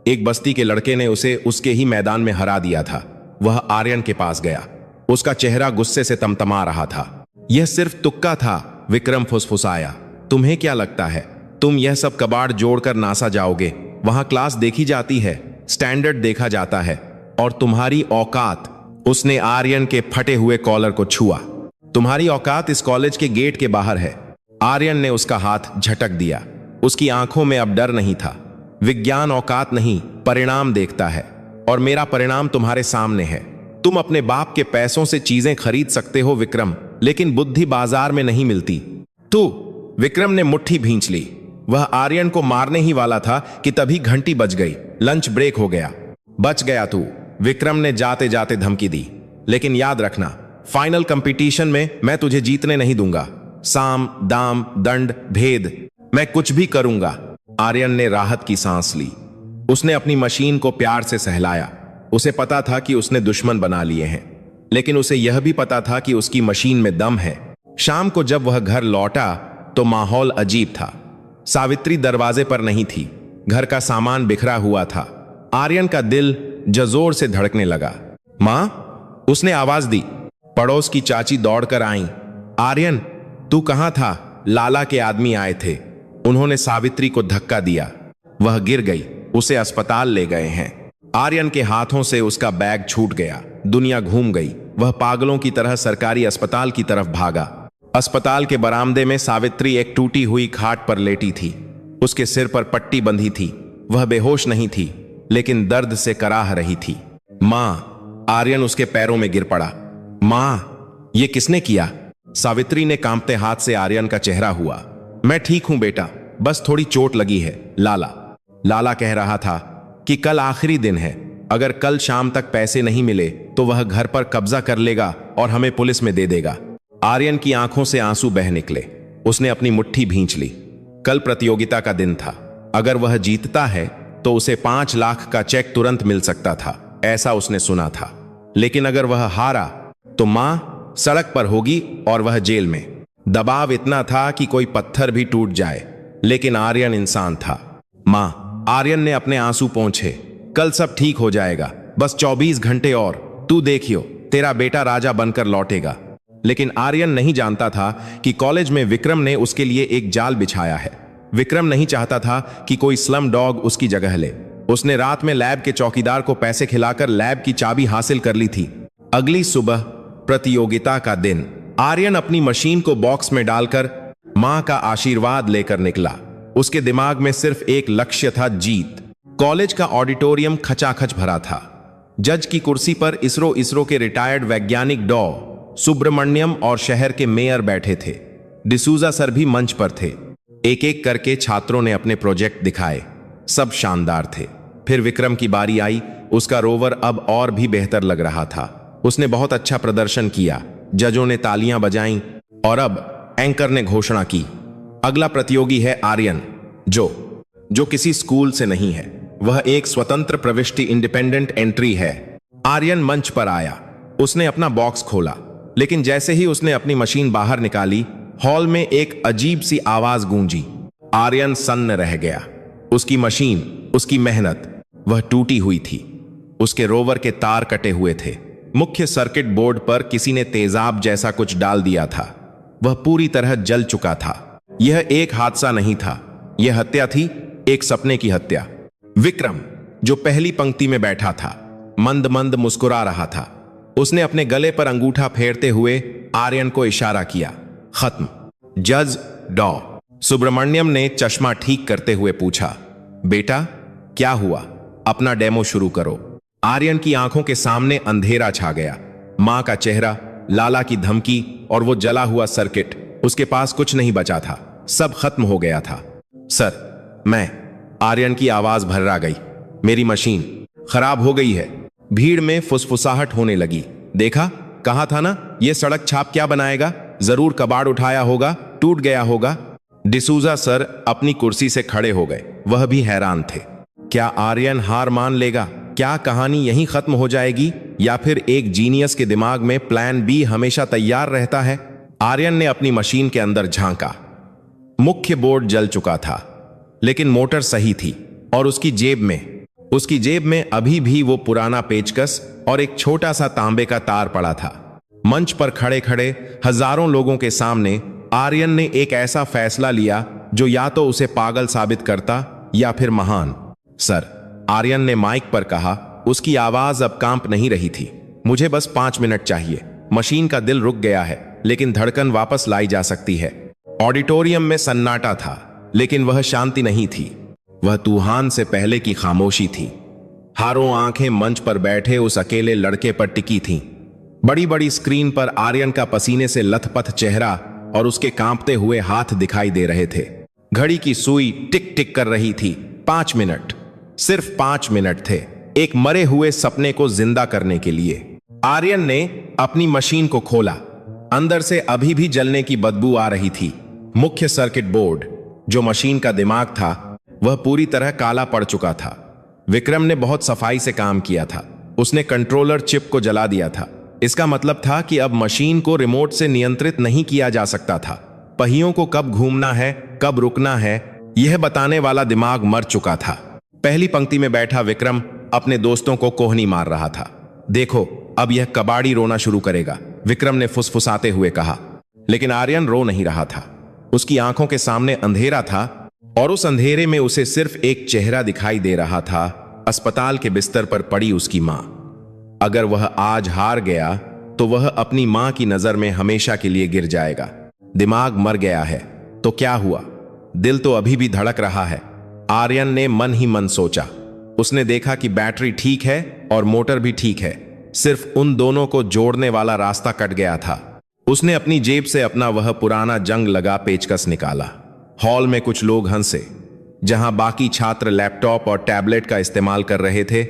एक बस्ती के लड़के ने उसे उसके ही मैदान में हरा दिया था। वह आर्यन के पास गया। उसका चेहरा गुस्से से तमतमा रहा था। यह सिर्फ तुक्का था, विक्रम फुसफुसाया। तुम्हें क्या लगता है तुम यह सब कबाड़ जोड़कर नासा जाओगे? वहां क्लास देखी जाती है, स्टैंडर्ड देखा जाता है, और तुम्हारी औकात। उसने आर्यन के फटे हुए कॉलर को छुआ। तुम्हारी औकात इस कॉलेज के गेट के बाहर है। आर्यन ने उसका हाथ झटक दिया। उसकी आंखों में अब डर नहीं था। विज्ञान औकात नहीं, परिणाम देखता है, और मेरा परिणाम तुम्हारे सामने है। तुम अपने बाप के पैसों से चीजें खरीद सकते हो विक्रम, लेकिन बुद्धि बाजार में नहीं मिलती। तू, विक्रम ने मुट्ठी भींच ली। वह आर्यन को मारने ही वाला था कि तभी घंटी बज गई। लंच ब्रेक हो गया। बच गया तू, विक्रम ने जाते जाते धमकी दी। लेकिन याद रखना, फाइनल कंपटीशन में मैं तुझे जीतने नहीं दूंगा। साम दाम दंड भेद, मैं कुछ भी करूंगा। आर्यन ने राहत की सांस ली। उसने अपनी मशीन को प्यार से सहलाया। उसे पता था कि उसने दुश्मन बना लिए हैं, लेकिन उसे यह भी पता था कि उसकी मशीन में दम है। शाम को जब वह घर लौटा तो माहौल अजीब था। सावित्री दरवाजे पर नहीं थी। घर का सामान बिखरा हुआ था। आर्यन का दिल जजोर से धड़कने लगा। मां, उसने आवाज दी। पड़ोस की चाची दौड़कर आईं। आर्यन, तू कहां था? लाला के आदमी आए थे। उन्होंने सावित्री को धक्का दिया। वह गिर गई। उसे अस्पताल ले गए हैं। आर्यन के हाथों से उसका बैग छूट गया। दुनिया घूम गई। वह पागलों की तरह सरकारी अस्पताल की तरफ भागा। अस्पताल के बरामदे में सावित्री एक टूटी हुई खाट पर लेटी थी। उसके सिर पर पट्टी बंधी थी। वह बेहोश नहीं थी, लेकिन दर्द से कराह रही थी। मां, आर्यन उसके पैरों में गिर पड़ा। मां, ये किसने किया? सावित्री ने कांपते हाथ से आर्यन का चेहरा हुआ। मैं ठीक हूं बेटा, बस थोड़ी चोट लगी है। लाला कह रहा था कि कल आखिरी दिन है। अगर कल शाम तक पैसे नहीं मिले तो वह घर पर कब्जा कर लेगा और हमें पुलिस में दे देगा। आर्यन की आंखों से आंसू बह निकले। उसने अपनी मुट्ठी भींच ली। कल प्रतियोगिता का दिन था। अगर वह जीतता है तो उसे 5 लाख का चेक तुरंत मिल सकता था, ऐसा उसने सुना था। लेकिन अगर वह हारा तो मां सड़क पर होगी और वह जेल में। दबाव इतना था कि कोई पत्थर भी टूट जाए, लेकिन आर्यन इंसान था। मां, आर्यन ने अपने आंसू पोंछे। कल सब ठीक हो जाएगा, बस 24 घंटे और। तू देखियो, तेरा बेटा राजा बनकर लौटेगा। लेकिन आर्यन नहीं जानता था कि कॉलेज में विक्रम ने उसके लिए एक जाल बिछाया है। विक्रम नहीं चाहता था कि कोई स्लम डॉग उसकी जगह ले। उसने रात में लैब के चौकीदार को पैसे खिलाकर लैब की चाबी हासिल कर ली थी। अगली सुबह प्रतियोगिता का दिन। आर्यन अपनी मशीन को बॉक्स में डालकर मां का आशीर्वाद लेकर निकला। उसके दिमाग में सिर्फ एक लक्ष्य था, जीत। कॉलेज का ऑडिटोरियम खचाखच भरा था। जज की कुर्सी पर इसरो के रिटायर्ड वैज्ञानिक डॉ सुब्रमण्यम और शहर के मेयर बैठे थे। डिसूजा सर भी मंच पर थे। एक एक करके छात्रों ने अपने प्रोजेक्ट दिखाए। सब शानदार थे। फिर विक्रम की बारी आई। उसका रोवर अब और भी बेहतर लग रहा था। उसने बहुत अच्छा प्रदर्शन किया। जजों ने तालियां बजाईं और अब एंकर ने घोषणा की, अगला प्रतियोगी है आर्यन, जो किसी स्कूल से नहीं है। वह एक स्वतंत्र प्रविष्टि इंडिपेंडेंट एंट्री है। आर्यन मंच पर आया। उसने अपना बॉक्स खोला, लेकिन जैसे ही उसने अपनी मशीन बाहर निकाली, हॉल में एक अजीब सी आवाज गूंजी। आर्यन सन्न रह गया। उसकी मशीन, उसकी मेहनत, वह टूटी हुई थी। उसके रोवर के तार कटे हुए थे। मुख्य सर्किट बोर्ड पर किसी ने तेजाब जैसा कुछ डाल दिया था। वह पूरी तरह जल चुका था। यह एक हादसा नहीं था, यह हत्या थी, एक सपने की हत्या। विक्रम, जो पहली पंक्ति में बैठा था, मंद मंद मुस्कुरा रहा था। उसने अपने गले पर अंगूठा फेरते हुए आर्यन को इशारा किया। खत्म। जज डॉ सुब्रमण्यम ने चश्मा ठीक करते हुए पूछा, बेटा क्या हुआ? अपना डेमो शुरू करो। आर्यन की आंखों के सामने अंधेरा छा गया। मां का चेहरा, लाला की धमकी और वो जला हुआ सर्किट। उसके पास कुछ नहीं बचा था। सब खत्म हो गया था। सर, मैं। आर्यन की आवाज भर्रा गई। मेरी मशीन खराब हो गई है। भीड़ में फुसफुसाहट होने लगी। देखा, कहा था ना, ये सड़क छाप क्या बनाएगा? जरूर कबाड़ उठाया होगा, टूट गया होगा। डिसूजा सर अपनी कुर्सी से खड़े हो गए। वह भी हैरान थे। क्या आर्यन हार मान लेगा? क्या कहानी यहीं खत्म हो जाएगी, या फिर एक जीनियस के दिमाग में प्लान बी हमेशा तैयार रहता है? आर्यन ने अपनी मशीन के अंदर झांका। मुख्य बोर्ड जल चुका था, लेकिन मोटर सही थी और उसकी जेब में अभी भी वो पुराना पेचकस और एक छोटा सा तांबे का तार पड़ा था। मंच पर खड़े खड़े हजारों लोगों के सामने आर्यन ने एक ऐसा फैसला लिया जो या तो उसे पागल साबित करता या फिर महान। सर, आर्यन ने माइक पर कहा। उसकी आवाज अब कांप नहीं रही थी। मुझे बस 5 मिनट चाहिए। मशीन का दिल रुक गया है, लेकिन धड़कन वापस लाई जा सकती है। ऑडिटोरियम में सन्नाटा था, लेकिन वह शांति नहीं थी। वह तूफान से पहले की खामोशी थी। हारों आंखें मंच पर बैठे उस अकेले लड़के पर टिकी थीं। बड़ी बड़ी स्क्रीन पर आर्यन का पसीने से लथपथ चेहरा और उसके कांपते हुए हाथ दिखाई दे रहे थे। घड़ी की सुई टिक टिक कर रही थी। 5 मिनट, सिर्फ 5 मिनट थे। एक मरे हुए सपने को जिंदा करने के लिए। आर्यन ने अपनी मशीन को खोला। अंदर से अभी भी जलने की बदबू आ रही थी। मुख्य सर्किट बोर्ड, जो मशीन का दिमाग था, वह पूरी तरह काला पड़ चुका था। विक्रम ने बहुत सफाई से काम किया था। उसने कंट्रोलर चिप को जला दिया था। इसका मतलब था कि अब मशीन को रिमोट से नियंत्रित नहीं किया जा सकता था। पहियों को कब घूमना है, कब रुकना है, यह बताने वाला दिमाग मर चुका था। पहली पंक्ति में बैठा विक्रम अपने दोस्तों को कोहनी मार रहा था। देखो, अब यह कबाड़ी रोना शुरू करेगा, विक्रम ने फुसफुसाते हुए कहा। लेकिन आर्यन रो नहीं रहा था। उसकी आंखों के सामने अंधेरा था और उस अंधेरे में उसे सिर्फ एक चेहरा दिखाई दे रहा था, अस्पताल के बिस्तर पर पड़ी उसकी मां। अगर वह आज हार गया तो वह अपनी मां की नजर में हमेशा के लिए गिर जाएगा। दिमाग मर गया है तो क्या हुआ, दिल तो अभी भी धड़क रहा है। आर्यन ने मन ही मन सोचा। उसने देखा कि बैटरी ठीक है और मोटर भी ठीक है, सिर्फ उन दोनों को जोड़ने वाला रास्ता कट गया था। उसने अपनी जेब से अपना वह पुराना जंग लगा पेचकस निकाला। हॉल में कुछ लोग हंसे। जहां बाकी छात्र लैपटॉप और टैबलेट का इस्तेमाल कर रहे थे,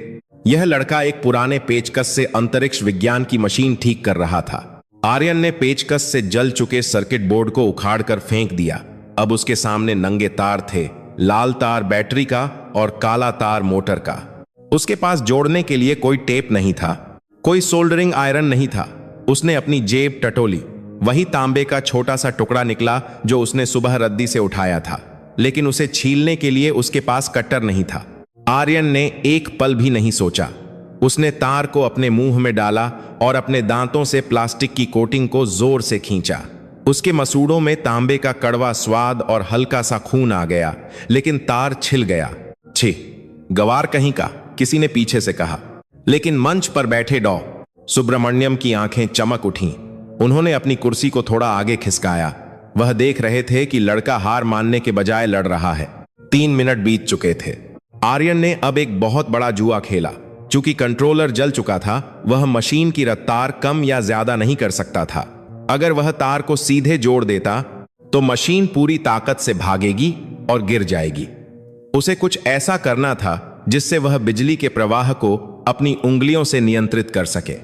यह लड़का एक पुराने पेचकस से अंतरिक्ष विज्ञान की मशीन ठीक कर रहा था। आर्यन ने पेचकस से जल चुके सर्किट बोर्ड को उखाड़कर फेंक दिया। अब उसके सामने नंगे तार थे, लाल तार बैटरी का और काला तार मोटर का। उसके पास जोड़ने के लिए कोई टेप नहीं था, कोई सोल्डरिंग आयरन नहीं था। उसने अपनी जेब टटोली। वही तांबे का छोटा सा टुकड़ा निकला जो उसने सुबह रद्दी से उठाया था, लेकिन उसे छीलने के लिए उसके पास कटर नहीं था। आर्यन ने एक पल भी नहीं सोचा। उसने तार को अपने मुंह में डाला और अपने दांतों से प्लास्टिक की कोटिंग को जोर से खींचा। उसके मसूड़ों में तांबे का कड़वा स्वाद और हल्का सा खून आ गया, लेकिन तार छिल गया। छी, गवार कहीं का, किसी ने पीछे से कहा। लेकिन मंच पर बैठे डॉ. सुब्रमण्यम की आंखें चमक उठीं। उन्होंने अपनी कुर्सी को थोड़ा आगे खिसकाया। वह देख रहे थे कि लड़का हार मानने के बजाय लड़ रहा है। 3 मिनट बीत चुके थे। आर्यन ने अब एक बहुत बड़ा जुआ खेला। चूंकि कंट्रोलर जल चुका था, वह मशीन की रफ्तार कम या ज्यादा नहीं कर सकता था। अगर वह तार को सीधे जोड़ देता तो मशीन पूरी ताकत से भागेगी और गिर जाएगी। उसे कुछ ऐसा करना था जिससे वह बिजली के प्रवाह को अपनी उंगलियों से नियंत्रित कर सके।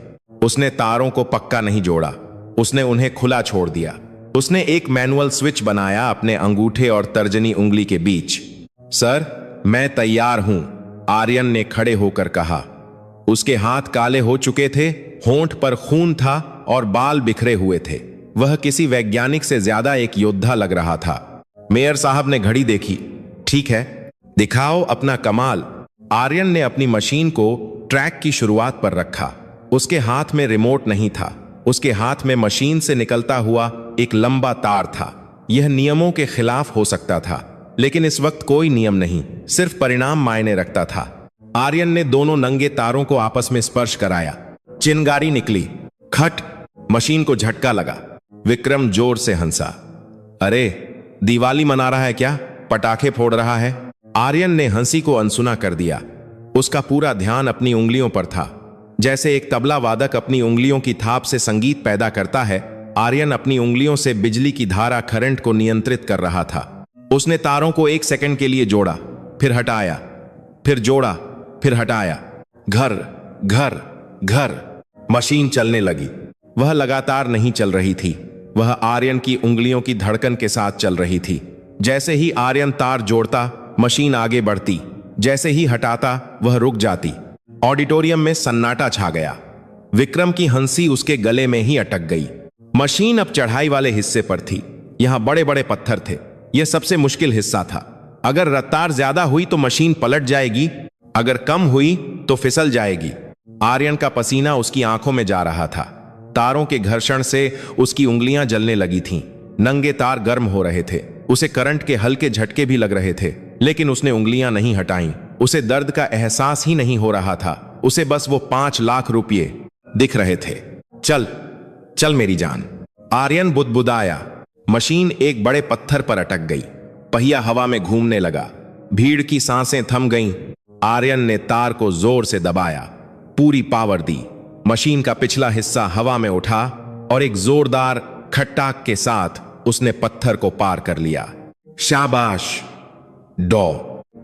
उसने तारों को पक्का नहीं जोड़ा, उसने उन्हें खुला छोड़ दिया। उसने एक मैनुअल स्विच बनाया अपने अंगूठे और तर्जनी उंगली के बीच। सर, मैं तैयार हूं, आर्यन ने खड़े होकर कहा। उसके हाथ काले हो चुके थे, होंठ पर खून था और बाल बिखरे हुए थे। वह किसी वैज्ञानिक से ज्यादा एक योद्धा लग रहा था। मेयर साहब ने घड़ी देखी। ठीक है, दिखाओ अपना कमाल। आर्यन ने अपनी मशीन को ट्रैक की शुरुआत पर रखा। उसके हाथ में रिमोट नहीं था, उसके हाथ में मशीन से निकलता हुआ एक लंबा तार था। यह नियमों के खिलाफ हो सकता था, लेकिन इस वक्त कोई नियम नहीं, सिर्फ परिणाम मायने रखता था। आर्यन ने दोनों नंगे तारों को आपस में स्पर्श कराया। चिंगारी निकली। खट, मशीन को झटका लगा। विक्रम जोर से हंसा। अरे, दिवाली मना रहा है क्या? पटाखे फोड़ रहा है? आर्यन ने हंसी को अनसुना कर दिया। उसका पूरा ध्यान अपनी उंगलियों पर था। जैसे एक तबला वादक अपनी उंगलियों की थाप से संगीत पैदा करता है, आर्यन अपनी उंगलियों से बिजली की धारा करंट को नियंत्रित कर रहा था। उसने तारों को 1 सेकंड के लिए जोड़ा, फिर हटाया, फिर जोड़ा, फिर हटाया। घर घर घर। मशीन चलने लगी। वह लगातार नहीं चल रही थी, वह आर्यन की उंगलियों की धड़कन के साथ चल रही थी। जैसे ही आर्यन तार जोड़ता, मशीन आगे बढ़ती। जैसे ही हटाता, वह रुक जाती। ऑडिटोरियम में सन्नाटा छा गया। विक्रम की हंसी उसके गले में ही अटक गई। मशीन अब चढ़ाई वाले हिस्से पर थी। यहां बड़े बड़े पत्थर थे। यह सबसे मुश्किल हिस्सा था। अगर रफ्तार ज्यादा हुई तो मशीन पलट जाएगी, अगर कम हुई तो फिसल जाएगी। आर्यन का पसीना उसकी आंखों में जा रहा था। तारों के घर्षण से उसकी उंगलियां जलने लगी थीं। नंगे तार गर्म हो रहे थे। उसे करंट के हल्के झटके भी लग रहे थे, लेकिन उसने उंगलियां नहीं हटाईं। उसे दर्द का एहसास ही नहीं हो रहा था। उसे बस वो 5 लाख रुपये दिख रहे थे। चल चल मेरी जान, आर्यन बुदबुदाया। मशीन एक बड़े पत्थर पर अटक गई। पहिया हवा में घूमने लगा। भीड़ की सांसें थम गईं। आर्यन ने तार को जोर से दबाया, पूरी पावर दी। मशीन का पिछला हिस्सा हवा में उठा और एक जोरदार खट्टाक के साथ उसने पत्थर को पार कर लिया। शाबाश! डॉ.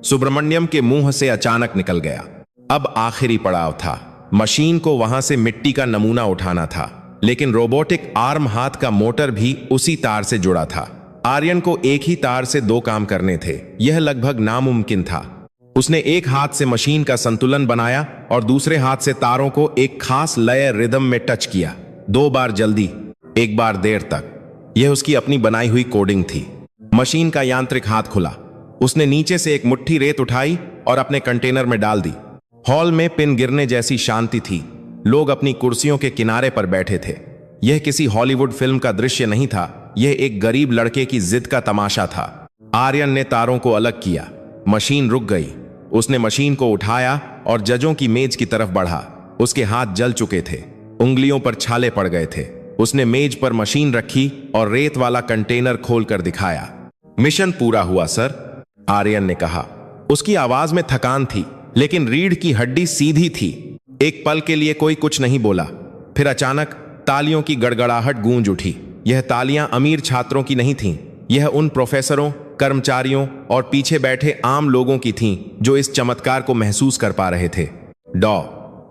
सुब्रमण्यम के मुंह से अचानक निकल गया। अब आखिरी पड़ाव था। मशीन को वहां से मिट्टी का नमूना उठाना था, लेकिन रोबोटिक आर्म हाथ का मोटर भी उसी तार से जुड़ा था। आर्यन को एक ही तार से दो काम करने थे। यह लगभग नामुमकिन था। उसने एक हाथ से मशीन का संतुलन बनाया और दूसरे हाथ से तारों को एक खास लय रिदम में टच किया। 2 बार जल्दी, 1 बार देर तक। यह उसकी अपनी बनाई हुई कोडिंग थी। मशीन का यांत्रिक हाथ खुला। उसने नीचे से एक मुट्ठी रेत उठाई और अपने कंटेनर में डाल दी। हॉल में पिन गिरने जैसी शांति थी। लोग अपनी कुर्सियों के किनारे पर बैठे थे। यह किसी हॉलीवुड फिल्म का दृश्य नहीं था, यह एक गरीब लड़के की जिद का तमाशा था। आर्यन ने तारों को अलग किया। मशीन रुक गई। उसने मशीन को उठाया और जजों की मेज की तरफ बढ़ा। उसके हाथ जल चुके थे, उंगलियों पर छाले पड़ गए थे। उसने मेज पर मशीन रखी और रेत वाला कंटेनर खोलकर दिखाया। मिशन पूरा हुआ सर, आर्यन ने कहा। उसकी आवाज में थकान थी, लेकिन रीढ़ की हड्डी सीधी थी। एक पल के लिए कोई कुछ नहीं बोला। फिर अचानक तालियों की गड़गड़ाहट गूंज उठी। यह तालियां अमीर छात्रों की नहीं थीं। यह उन प्रोफेसरों, कर्मचारियों और पीछे बैठे आम लोगों की थीं जो इस चमत्कार को महसूस कर पा रहे थे। डॉ.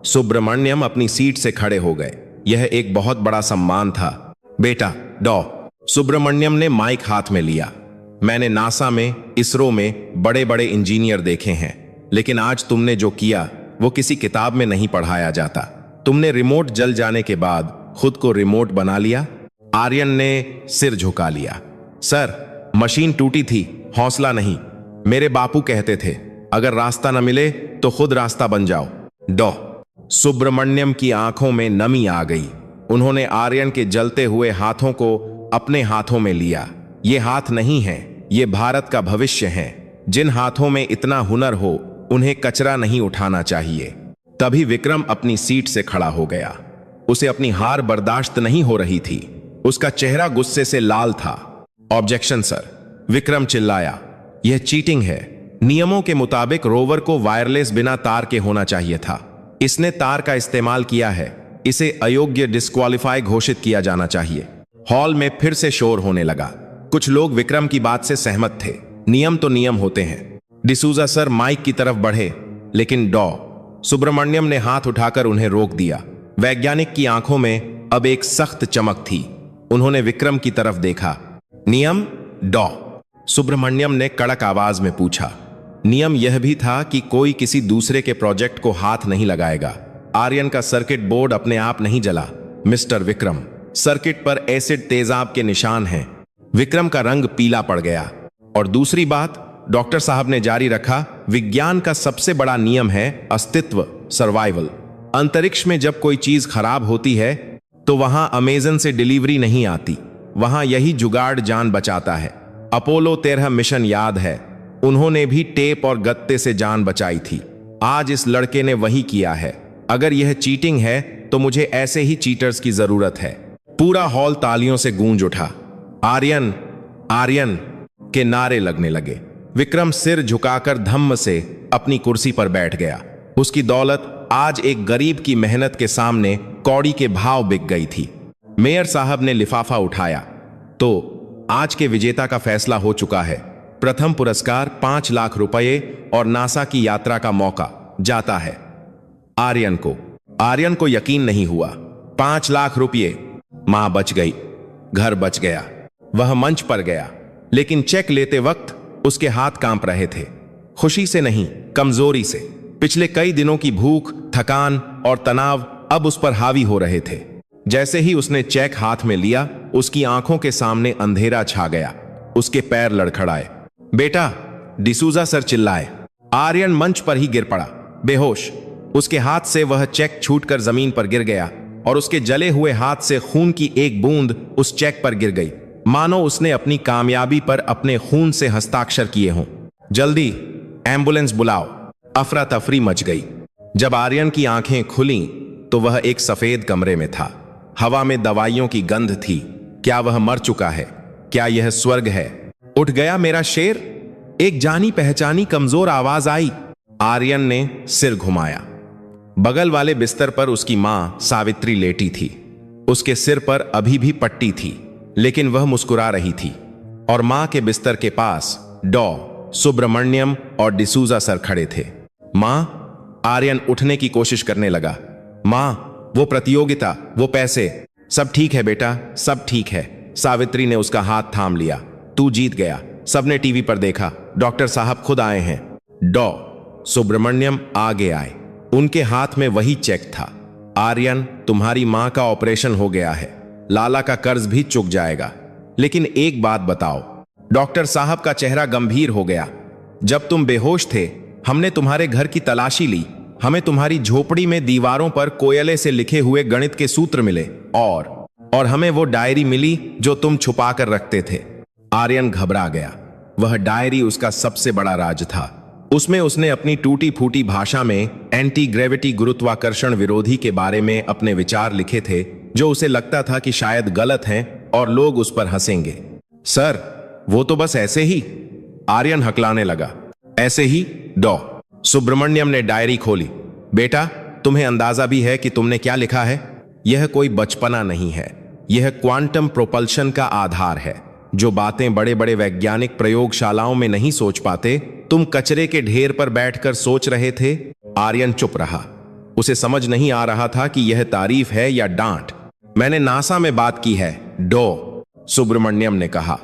सुब्रमण्यम अपनी सीट से खड़े हो गए। यह एक बहुत बड़ा सम्मान था। बेटा, डॉ. सुब्रमण्यम ने माइक हाथ में लिया। मैंने नासा में, इसरो में बड़े बड़े इंजीनियर देखे हैं, लेकिन आज तुमने जो किया वो किसी किताब में नहीं पढ़ाया जाता। तुमने रिमोट जल जाने के बाद खुद को रिमोट बना लिया। आर्यन ने सिर झुका लिया। सर, मशीन टूटी थी, हौसला नहीं। मेरे बापू कहते थे, अगर रास्ता न मिले तो खुद रास्ता बन जाओ। डॉ. सुब्रमण्यम की आंखों में नमी आ गई। उन्होंने आर्यन के जलते हुए हाथों को अपने हाथों में लिया। ये हाथ नहीं है, ये भारत का भविष्य है। जिन हाथों में इतना हुनर हो, उन्हें कचरा नहीं उठाना चाहिए। तभी विक्रम अपनी सीट से खड़ा हो गया। उसे अपनी हार बर्दाश्त नहीं हो रही थी। उसका चेहरा गुस्से से लाल था। ऑब्जेक्शन सर, विक्रम चिल्लाया। यह चीटिंग है। नियमों के मुताबिक रोवर को वायरलेस बिना तार के होना चाहिए था। इसने तार का इस्तेमाल किया है। इसे अयोग्य, डिस्क्वालीफाई घोषित किया जाना चाहिए। हॉल में फिर से शोर होने लगा। कुछ लोग विक्रम की बात से सहमत थे। नियम तो नियम होते हैं। डिसूजा सर माइक की तरफ बढ़े, लेकिन डॉ. सुब्रमण्यम ने हाथ उठाकर उन्हें रोक दिया। वैज्ञानिक की आंखों में अब एक सख्त चमक थी। उन्होंने विक्रम की तरफ देखा। नियम, डॉ. सुब्रमण्यम ने कड़क आवाज में पूछा। नियम यह भी था कि कोई किसी दूसरे के प्रोजेक्ट को हाथ नहीं लगाएगा। आर्यन का सर्किट बोर्ड अपने आप नहीं जला। मिस्टर विक्रम, सर्किट पर एसिड तेजाब के निशान हैं। विक्रम का रंग पीला पड़ गया। और दूसरी बात, डॉक्टर साहब ने जारी रखा, विज्ञान का सबसे बड़ा नियम है अस्तित्व, सर्वाइवल। अंतरिक्ष में जब कोई चीज खराब होती है तो वहां अमेजन से डिलीवरी नहीं आती। वहां यही जुगाड़ जान बचाता है। अपोलो 13 मिशन याद है, उन्होंने भी टेप और गत्ते से जान बचाई थी। आज इस लड़के ने वही किया है। अगर यह चीटिंग है तो मुझे ऐसे ही चीटर्स की जरूरत है। पूरा हॉल तालियों से गूंज उठा। आर्यन, आर्यन के नारे लगने लगे। विक्रम सिर झुकाकर धम्म से अपनी कुर्सी पर बैठ गया। उसकी दौलत आज एक गरीब की मेहनत के सामने कौड़ी के भाव बिक गई थी। मेयर साहब ने लिफाफा उठाया। तो आज के विजेता का फैसला हो चुका है। प्रथम पुरस्कार 5 लाख रुपए और नासा की यात्रा का मौका जाता है आर्यन को। आर्यन को यकीन नहीं हुआ। 5 लाख रुपये। मां बच गई, घर बच गया। वह मंच पर गया, लेकिन चेक लेते वक्त उसके हाथ कांप रहे थे। खुशी से नहीं, कमजोरी से। पिछले कई दिनों की भूख, थकान और तनाव अब उस पर हावी हो रहे थे। जैसे ही उसने चेक हाथ में लिया, उसकी आंखों के सामने अंधेरा छा गया। उसके पैर लड़खड़ाए। बेटा, डिसूजा सर चिल्लाए। आर्यन मंच पर ही गिर पड़ा, बेहोश। उसके हाथ से वह चेक छूटकर जमीन पर गिर गया और उसके जले हुए हाथ से खून की एक बूंद उस चेक पर गिर गई, मानो उसने अपनी कामयाबी पर अपने खून से हस्ताक्षर किए हों। जल्दी एम्बुलेंस बुलाओ। अफरा तफरी मच गई। जब आर्यन की आंखें खुलीं तो वह एक सफेद कमरे में था। हवा में दवाइयों की गंध थी। क्या वह मर चुका है? क्या यह स्वर्ग है? उठ गया मेरा शेर? एक जानी पहचानी कमजोर आवाज आई। आर्यन ने सिर घुमाया। बगल वाले बिस्तर पर उसकी मां सावित्री लेटी थी। उसके सिर पर अभी भी पट्टी थी, लेकिन वह मुस्कुरा रही थी। और मां के बिस्तर के पास डॉ. सुब्रमण्यम और डिसूजा सर खड़े थे। मां, आर्यन उठने की कोशिश करने लगा। मां, वो प्रतियोगिता, वो पैसे, सब ठीक है बेटा, सब ठीक है। सावित्री ने उसका हाथ थाम लिया। तू जीत गया। सबने टीवी पर देखा, डॉक्टर साहब खुद आए हैं। डॉ सुब्रमण्यम आगे आए। उनके हाथ में वही चेक था। आर्यन, तुम्हारी मां का ऑपरेशन हो गया है, लाला का कर्ज भी चुक जाएगा। लेकिन एक बात बताओ। डॉक्टर साहब का चेहरा गंभीर हो गया। जब तुम बेहोश थे, हमने तुम्हारे घर की तलाशी ली। हमें तुम्हारी झोपड़ी में दीवारों पर कोयले से लिखे हुए गणित के सूत्र मिले और हमें वो डायरी मिली जो तुम छुपा कर रखते थे। आर्यन घबरा गया। वह डायरी उसका सबसे बड़ा राज था। उसमें उसने अपनी टूटी फूटी भाषा में एंटी ग्रेविटी गुरुत्वाकर्षण विरोधी के बारे में अपने विचार लिखे थे, जो उसे लगता था कि शायद गलत हैं और लोग उस पर हंसेंगे। सर, वो तो बस ऐसे ही। आर्यन हकलाने लगा। ऐसे ही? डॉ सुब्रमण्यम ने डायरी खोली। बेटा, तुम्हें अंदाजा भी है कि तुमने क्या लिखा है? यह कोई बचपना नहीं है, यह क्वांटम प्रोपल्शन का आधार है। जो बातें बड़े बड़े वैज्ञानिक प्रयोगशालाओं में नहीं सोच पाते, तुम कचरे के ढेर पर बैठकर सोच रहे थे। आर्यन चुप रहा। उसे समझ नहीं आ रहा था कि यह तारीफ है या डांट। मैंने नासा में बात की है, डॉ सुब्रमण्यम ने कहा।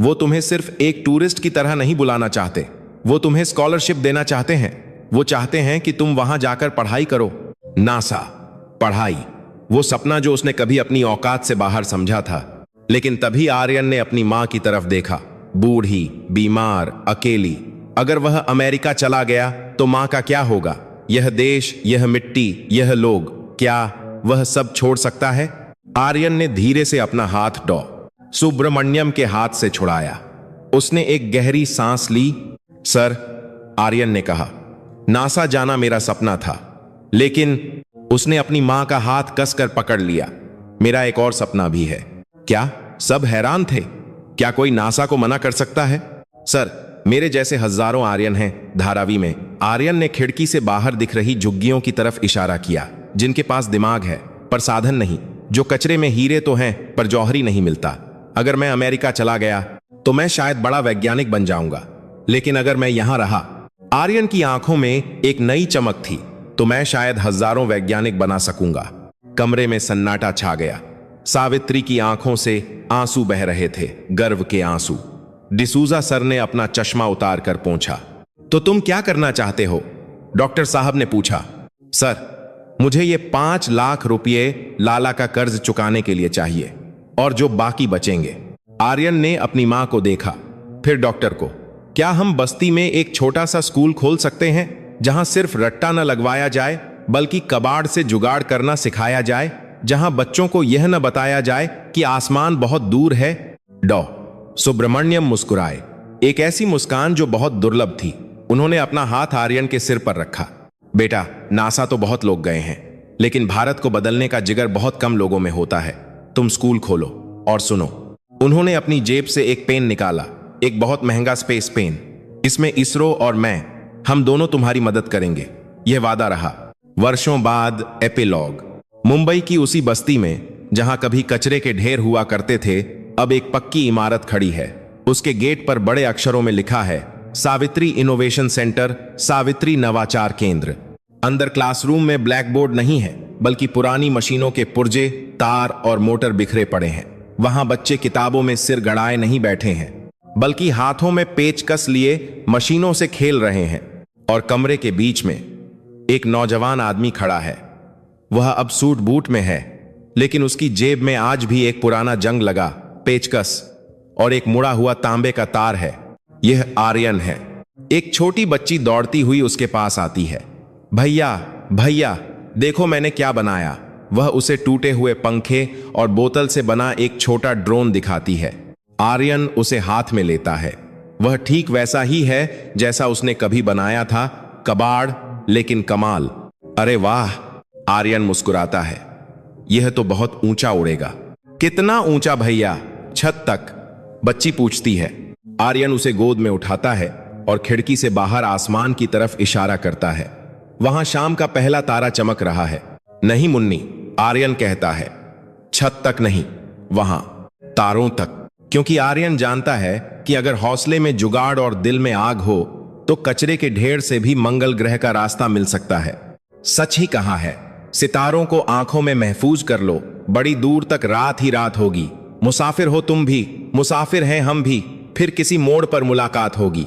वो तुम्हें सिर्फ एक टूरिस्ट की तरह नहीं बुलाना चाहते, वो तुम्हें स्कॉलरशिप देना चाहते हैं। वो चाहते हैं कि तुम वहां जाकर पढ़ाई करो। नासा, पढ़ाई, वो सपना जो उसने कभी अपनी औकात से बाहर समझा था। लेकिन तभी आर्यन ने अपनी मां की तरफ देखा। बूढ़ी, बीमार, अकेली। अगर वह अमेरिका चला गया तो मां का क्या होगा? यह देश, यह मिट्टी, यह लोग, क्या वह सब छोड़ सकता है? आर्यन ने धीरे से अपना हाथ डॉ सुब्रमण्यम के हाथ से छुड़ाया। उसने एक गहरी सांस ली। सर, आर्यन ने कहा, नासा जाना मेरा सपना था, लेकिन उसने अपनी मां का हाथ कसकर पकड़ लिया। मेरा एक और सपना भी है। क्या? सब हैरान थे। क्या कोई नासा को मना कर सकता है? सर, मेरे जैसे हजारों आर्यन हैं धारावी में। आर्यन ने खिड़की से बाहर दिख रही झुग्गियों की तरफ इशारा किया, जिनके पास दिमाग है पर साधन नहीं, जो कचरे में हीरे तो हैं पर जौहरी नहीं मिलता। अगर मैं अमेरिका चला गया तो मैं शायद बड़ा वैज्ञानिक बन जाऊंगा, लेकिन अगर मैं यहां रहा, आर्यन की आंखों में एक नई चमक थी, तो मैं शायद हजारों वैज्ञानिक बना सकूंगा। कमरे में सन्नाटा छा गया। सावित्री की आंखों से आंसू बह रहे थे, गर्व के आंसू। डिसूजा सर ने अपना चश्मा उतार कर पूछा, तो तुम क्या करना चाहते हो? डॉक्टर साहब ने पूछा। सर, मुझे ये 5 लाख रुपये लाला का कर्ज चुकाने के लिए चाहिए, और जो बाकी बचेंगे। आर्यन ने अपनी मां को देखा, फिर डॉक्टर को। क्या हम बस्ती में एक छोटा सा स्कूल खोल सकते हैं, जहां सिर्फ रट्टा न लगवाया जाए बल्कि कबाड़ से जुगाड़ करना सिखाया जाए, जहां बच्चों को यह न बताया जाए कि आसमान बहुत दूर है? डॉ सुब्रमण्यम मुस्कुराए, एक ऐसी मुस्कान जो बहुत दुर्लभ थी। उन्होंने अपना हाथ आर्यन के सिर पर रखा। बेटा, नासा तो बहुत लोग गए हैं, लेकिन भारत को बदलने का जिगर बहुत कम लोगों में होता है। तुम स्कूल खोलो और सुनो। उन्होंने अपनी जेब से एक पेन निकाला, एक बहुत महंगा स्पेस पेन। इसमें इसरो और मैं, हम दोनों तुम्हारी मदद करेंगे, यह वादा रहा। वर्षों बाद एपिलॉग। मुंबई की उसी बस्ती में जहां कभी कचरे के ढेर हुआ करते थे, अब एक पक्की इमारत खड़ी है। उसके गेट पर बड़े अक्षरों में लिखा है, सावित्री इनोवेशन सेंटर, सावित्री नवाचार केंद्र। अंदर क्लासरूम में ब्लैक बोर्ड नहीं है, बल्कि पुरानी मशीनों के पुर्जे, तार और मोटर बिखरे पड़े हैं। वहां बच्चे किताबों में सिर गड़ाए नहीं बैठे हैं, बल्कि हाथों में पेचकस लिए मशीनों से खेल रहे हैं। और कमरे के बीच में एक नौजवान आदमी खड़ा है। वह अब सूट बूट में है, लेकिन उसकी जेब में आज भी एक पुराना जंग लगा पेचकस और एक मुड़ा हुआ तांबे का तार है। यह आर्यन है। एक छोटी बच्ची दौड़ती हुई उसके पास आती है। भैया, भैया, देखो मैंने क्या बनाया। वह उसे टूटे हुए पंखे और बोतल से बना एक छोटा ड्रोन दिखाती है। आर्यन उसे हाथ में लेता है। वह ठीक वैसा ही है जैसा उसने कभी बनाया था, कबाड़ लेकिन कमाल। अरे वाह, आर्यन मुस्कुराता है। यह तो बहुत ऊंचा उड़ेगा। कितना ऊंचा भैया? छत तक, बच्ची पूछती है। आर्यन उसे गोद में उठाता है और खिड़की से बाहर आसमान की तरफ इशारा करता है। वहां शाम का पहला तारा चमक रहा है। नहीं मुन्नी, आर्यन कहता है, छत तक नहीं, वहां तारों तक। क्योंकि आर्यन जानता है कि अगर हौसले में जुगाड़ और दिल में आग हो तो कचरे के ढेर से भी मंगल ग्रह का रास्ता मिल सकता है। सच ही कहा है, सितारों को आंखों में महफूज कर लो, बड़ी दूर तक रात ही रात होगी। मुसाफिर हो तुम भी, मुसाफिर हैं हम भी, फिर किसी मोड़ पर मुलाकात होगी।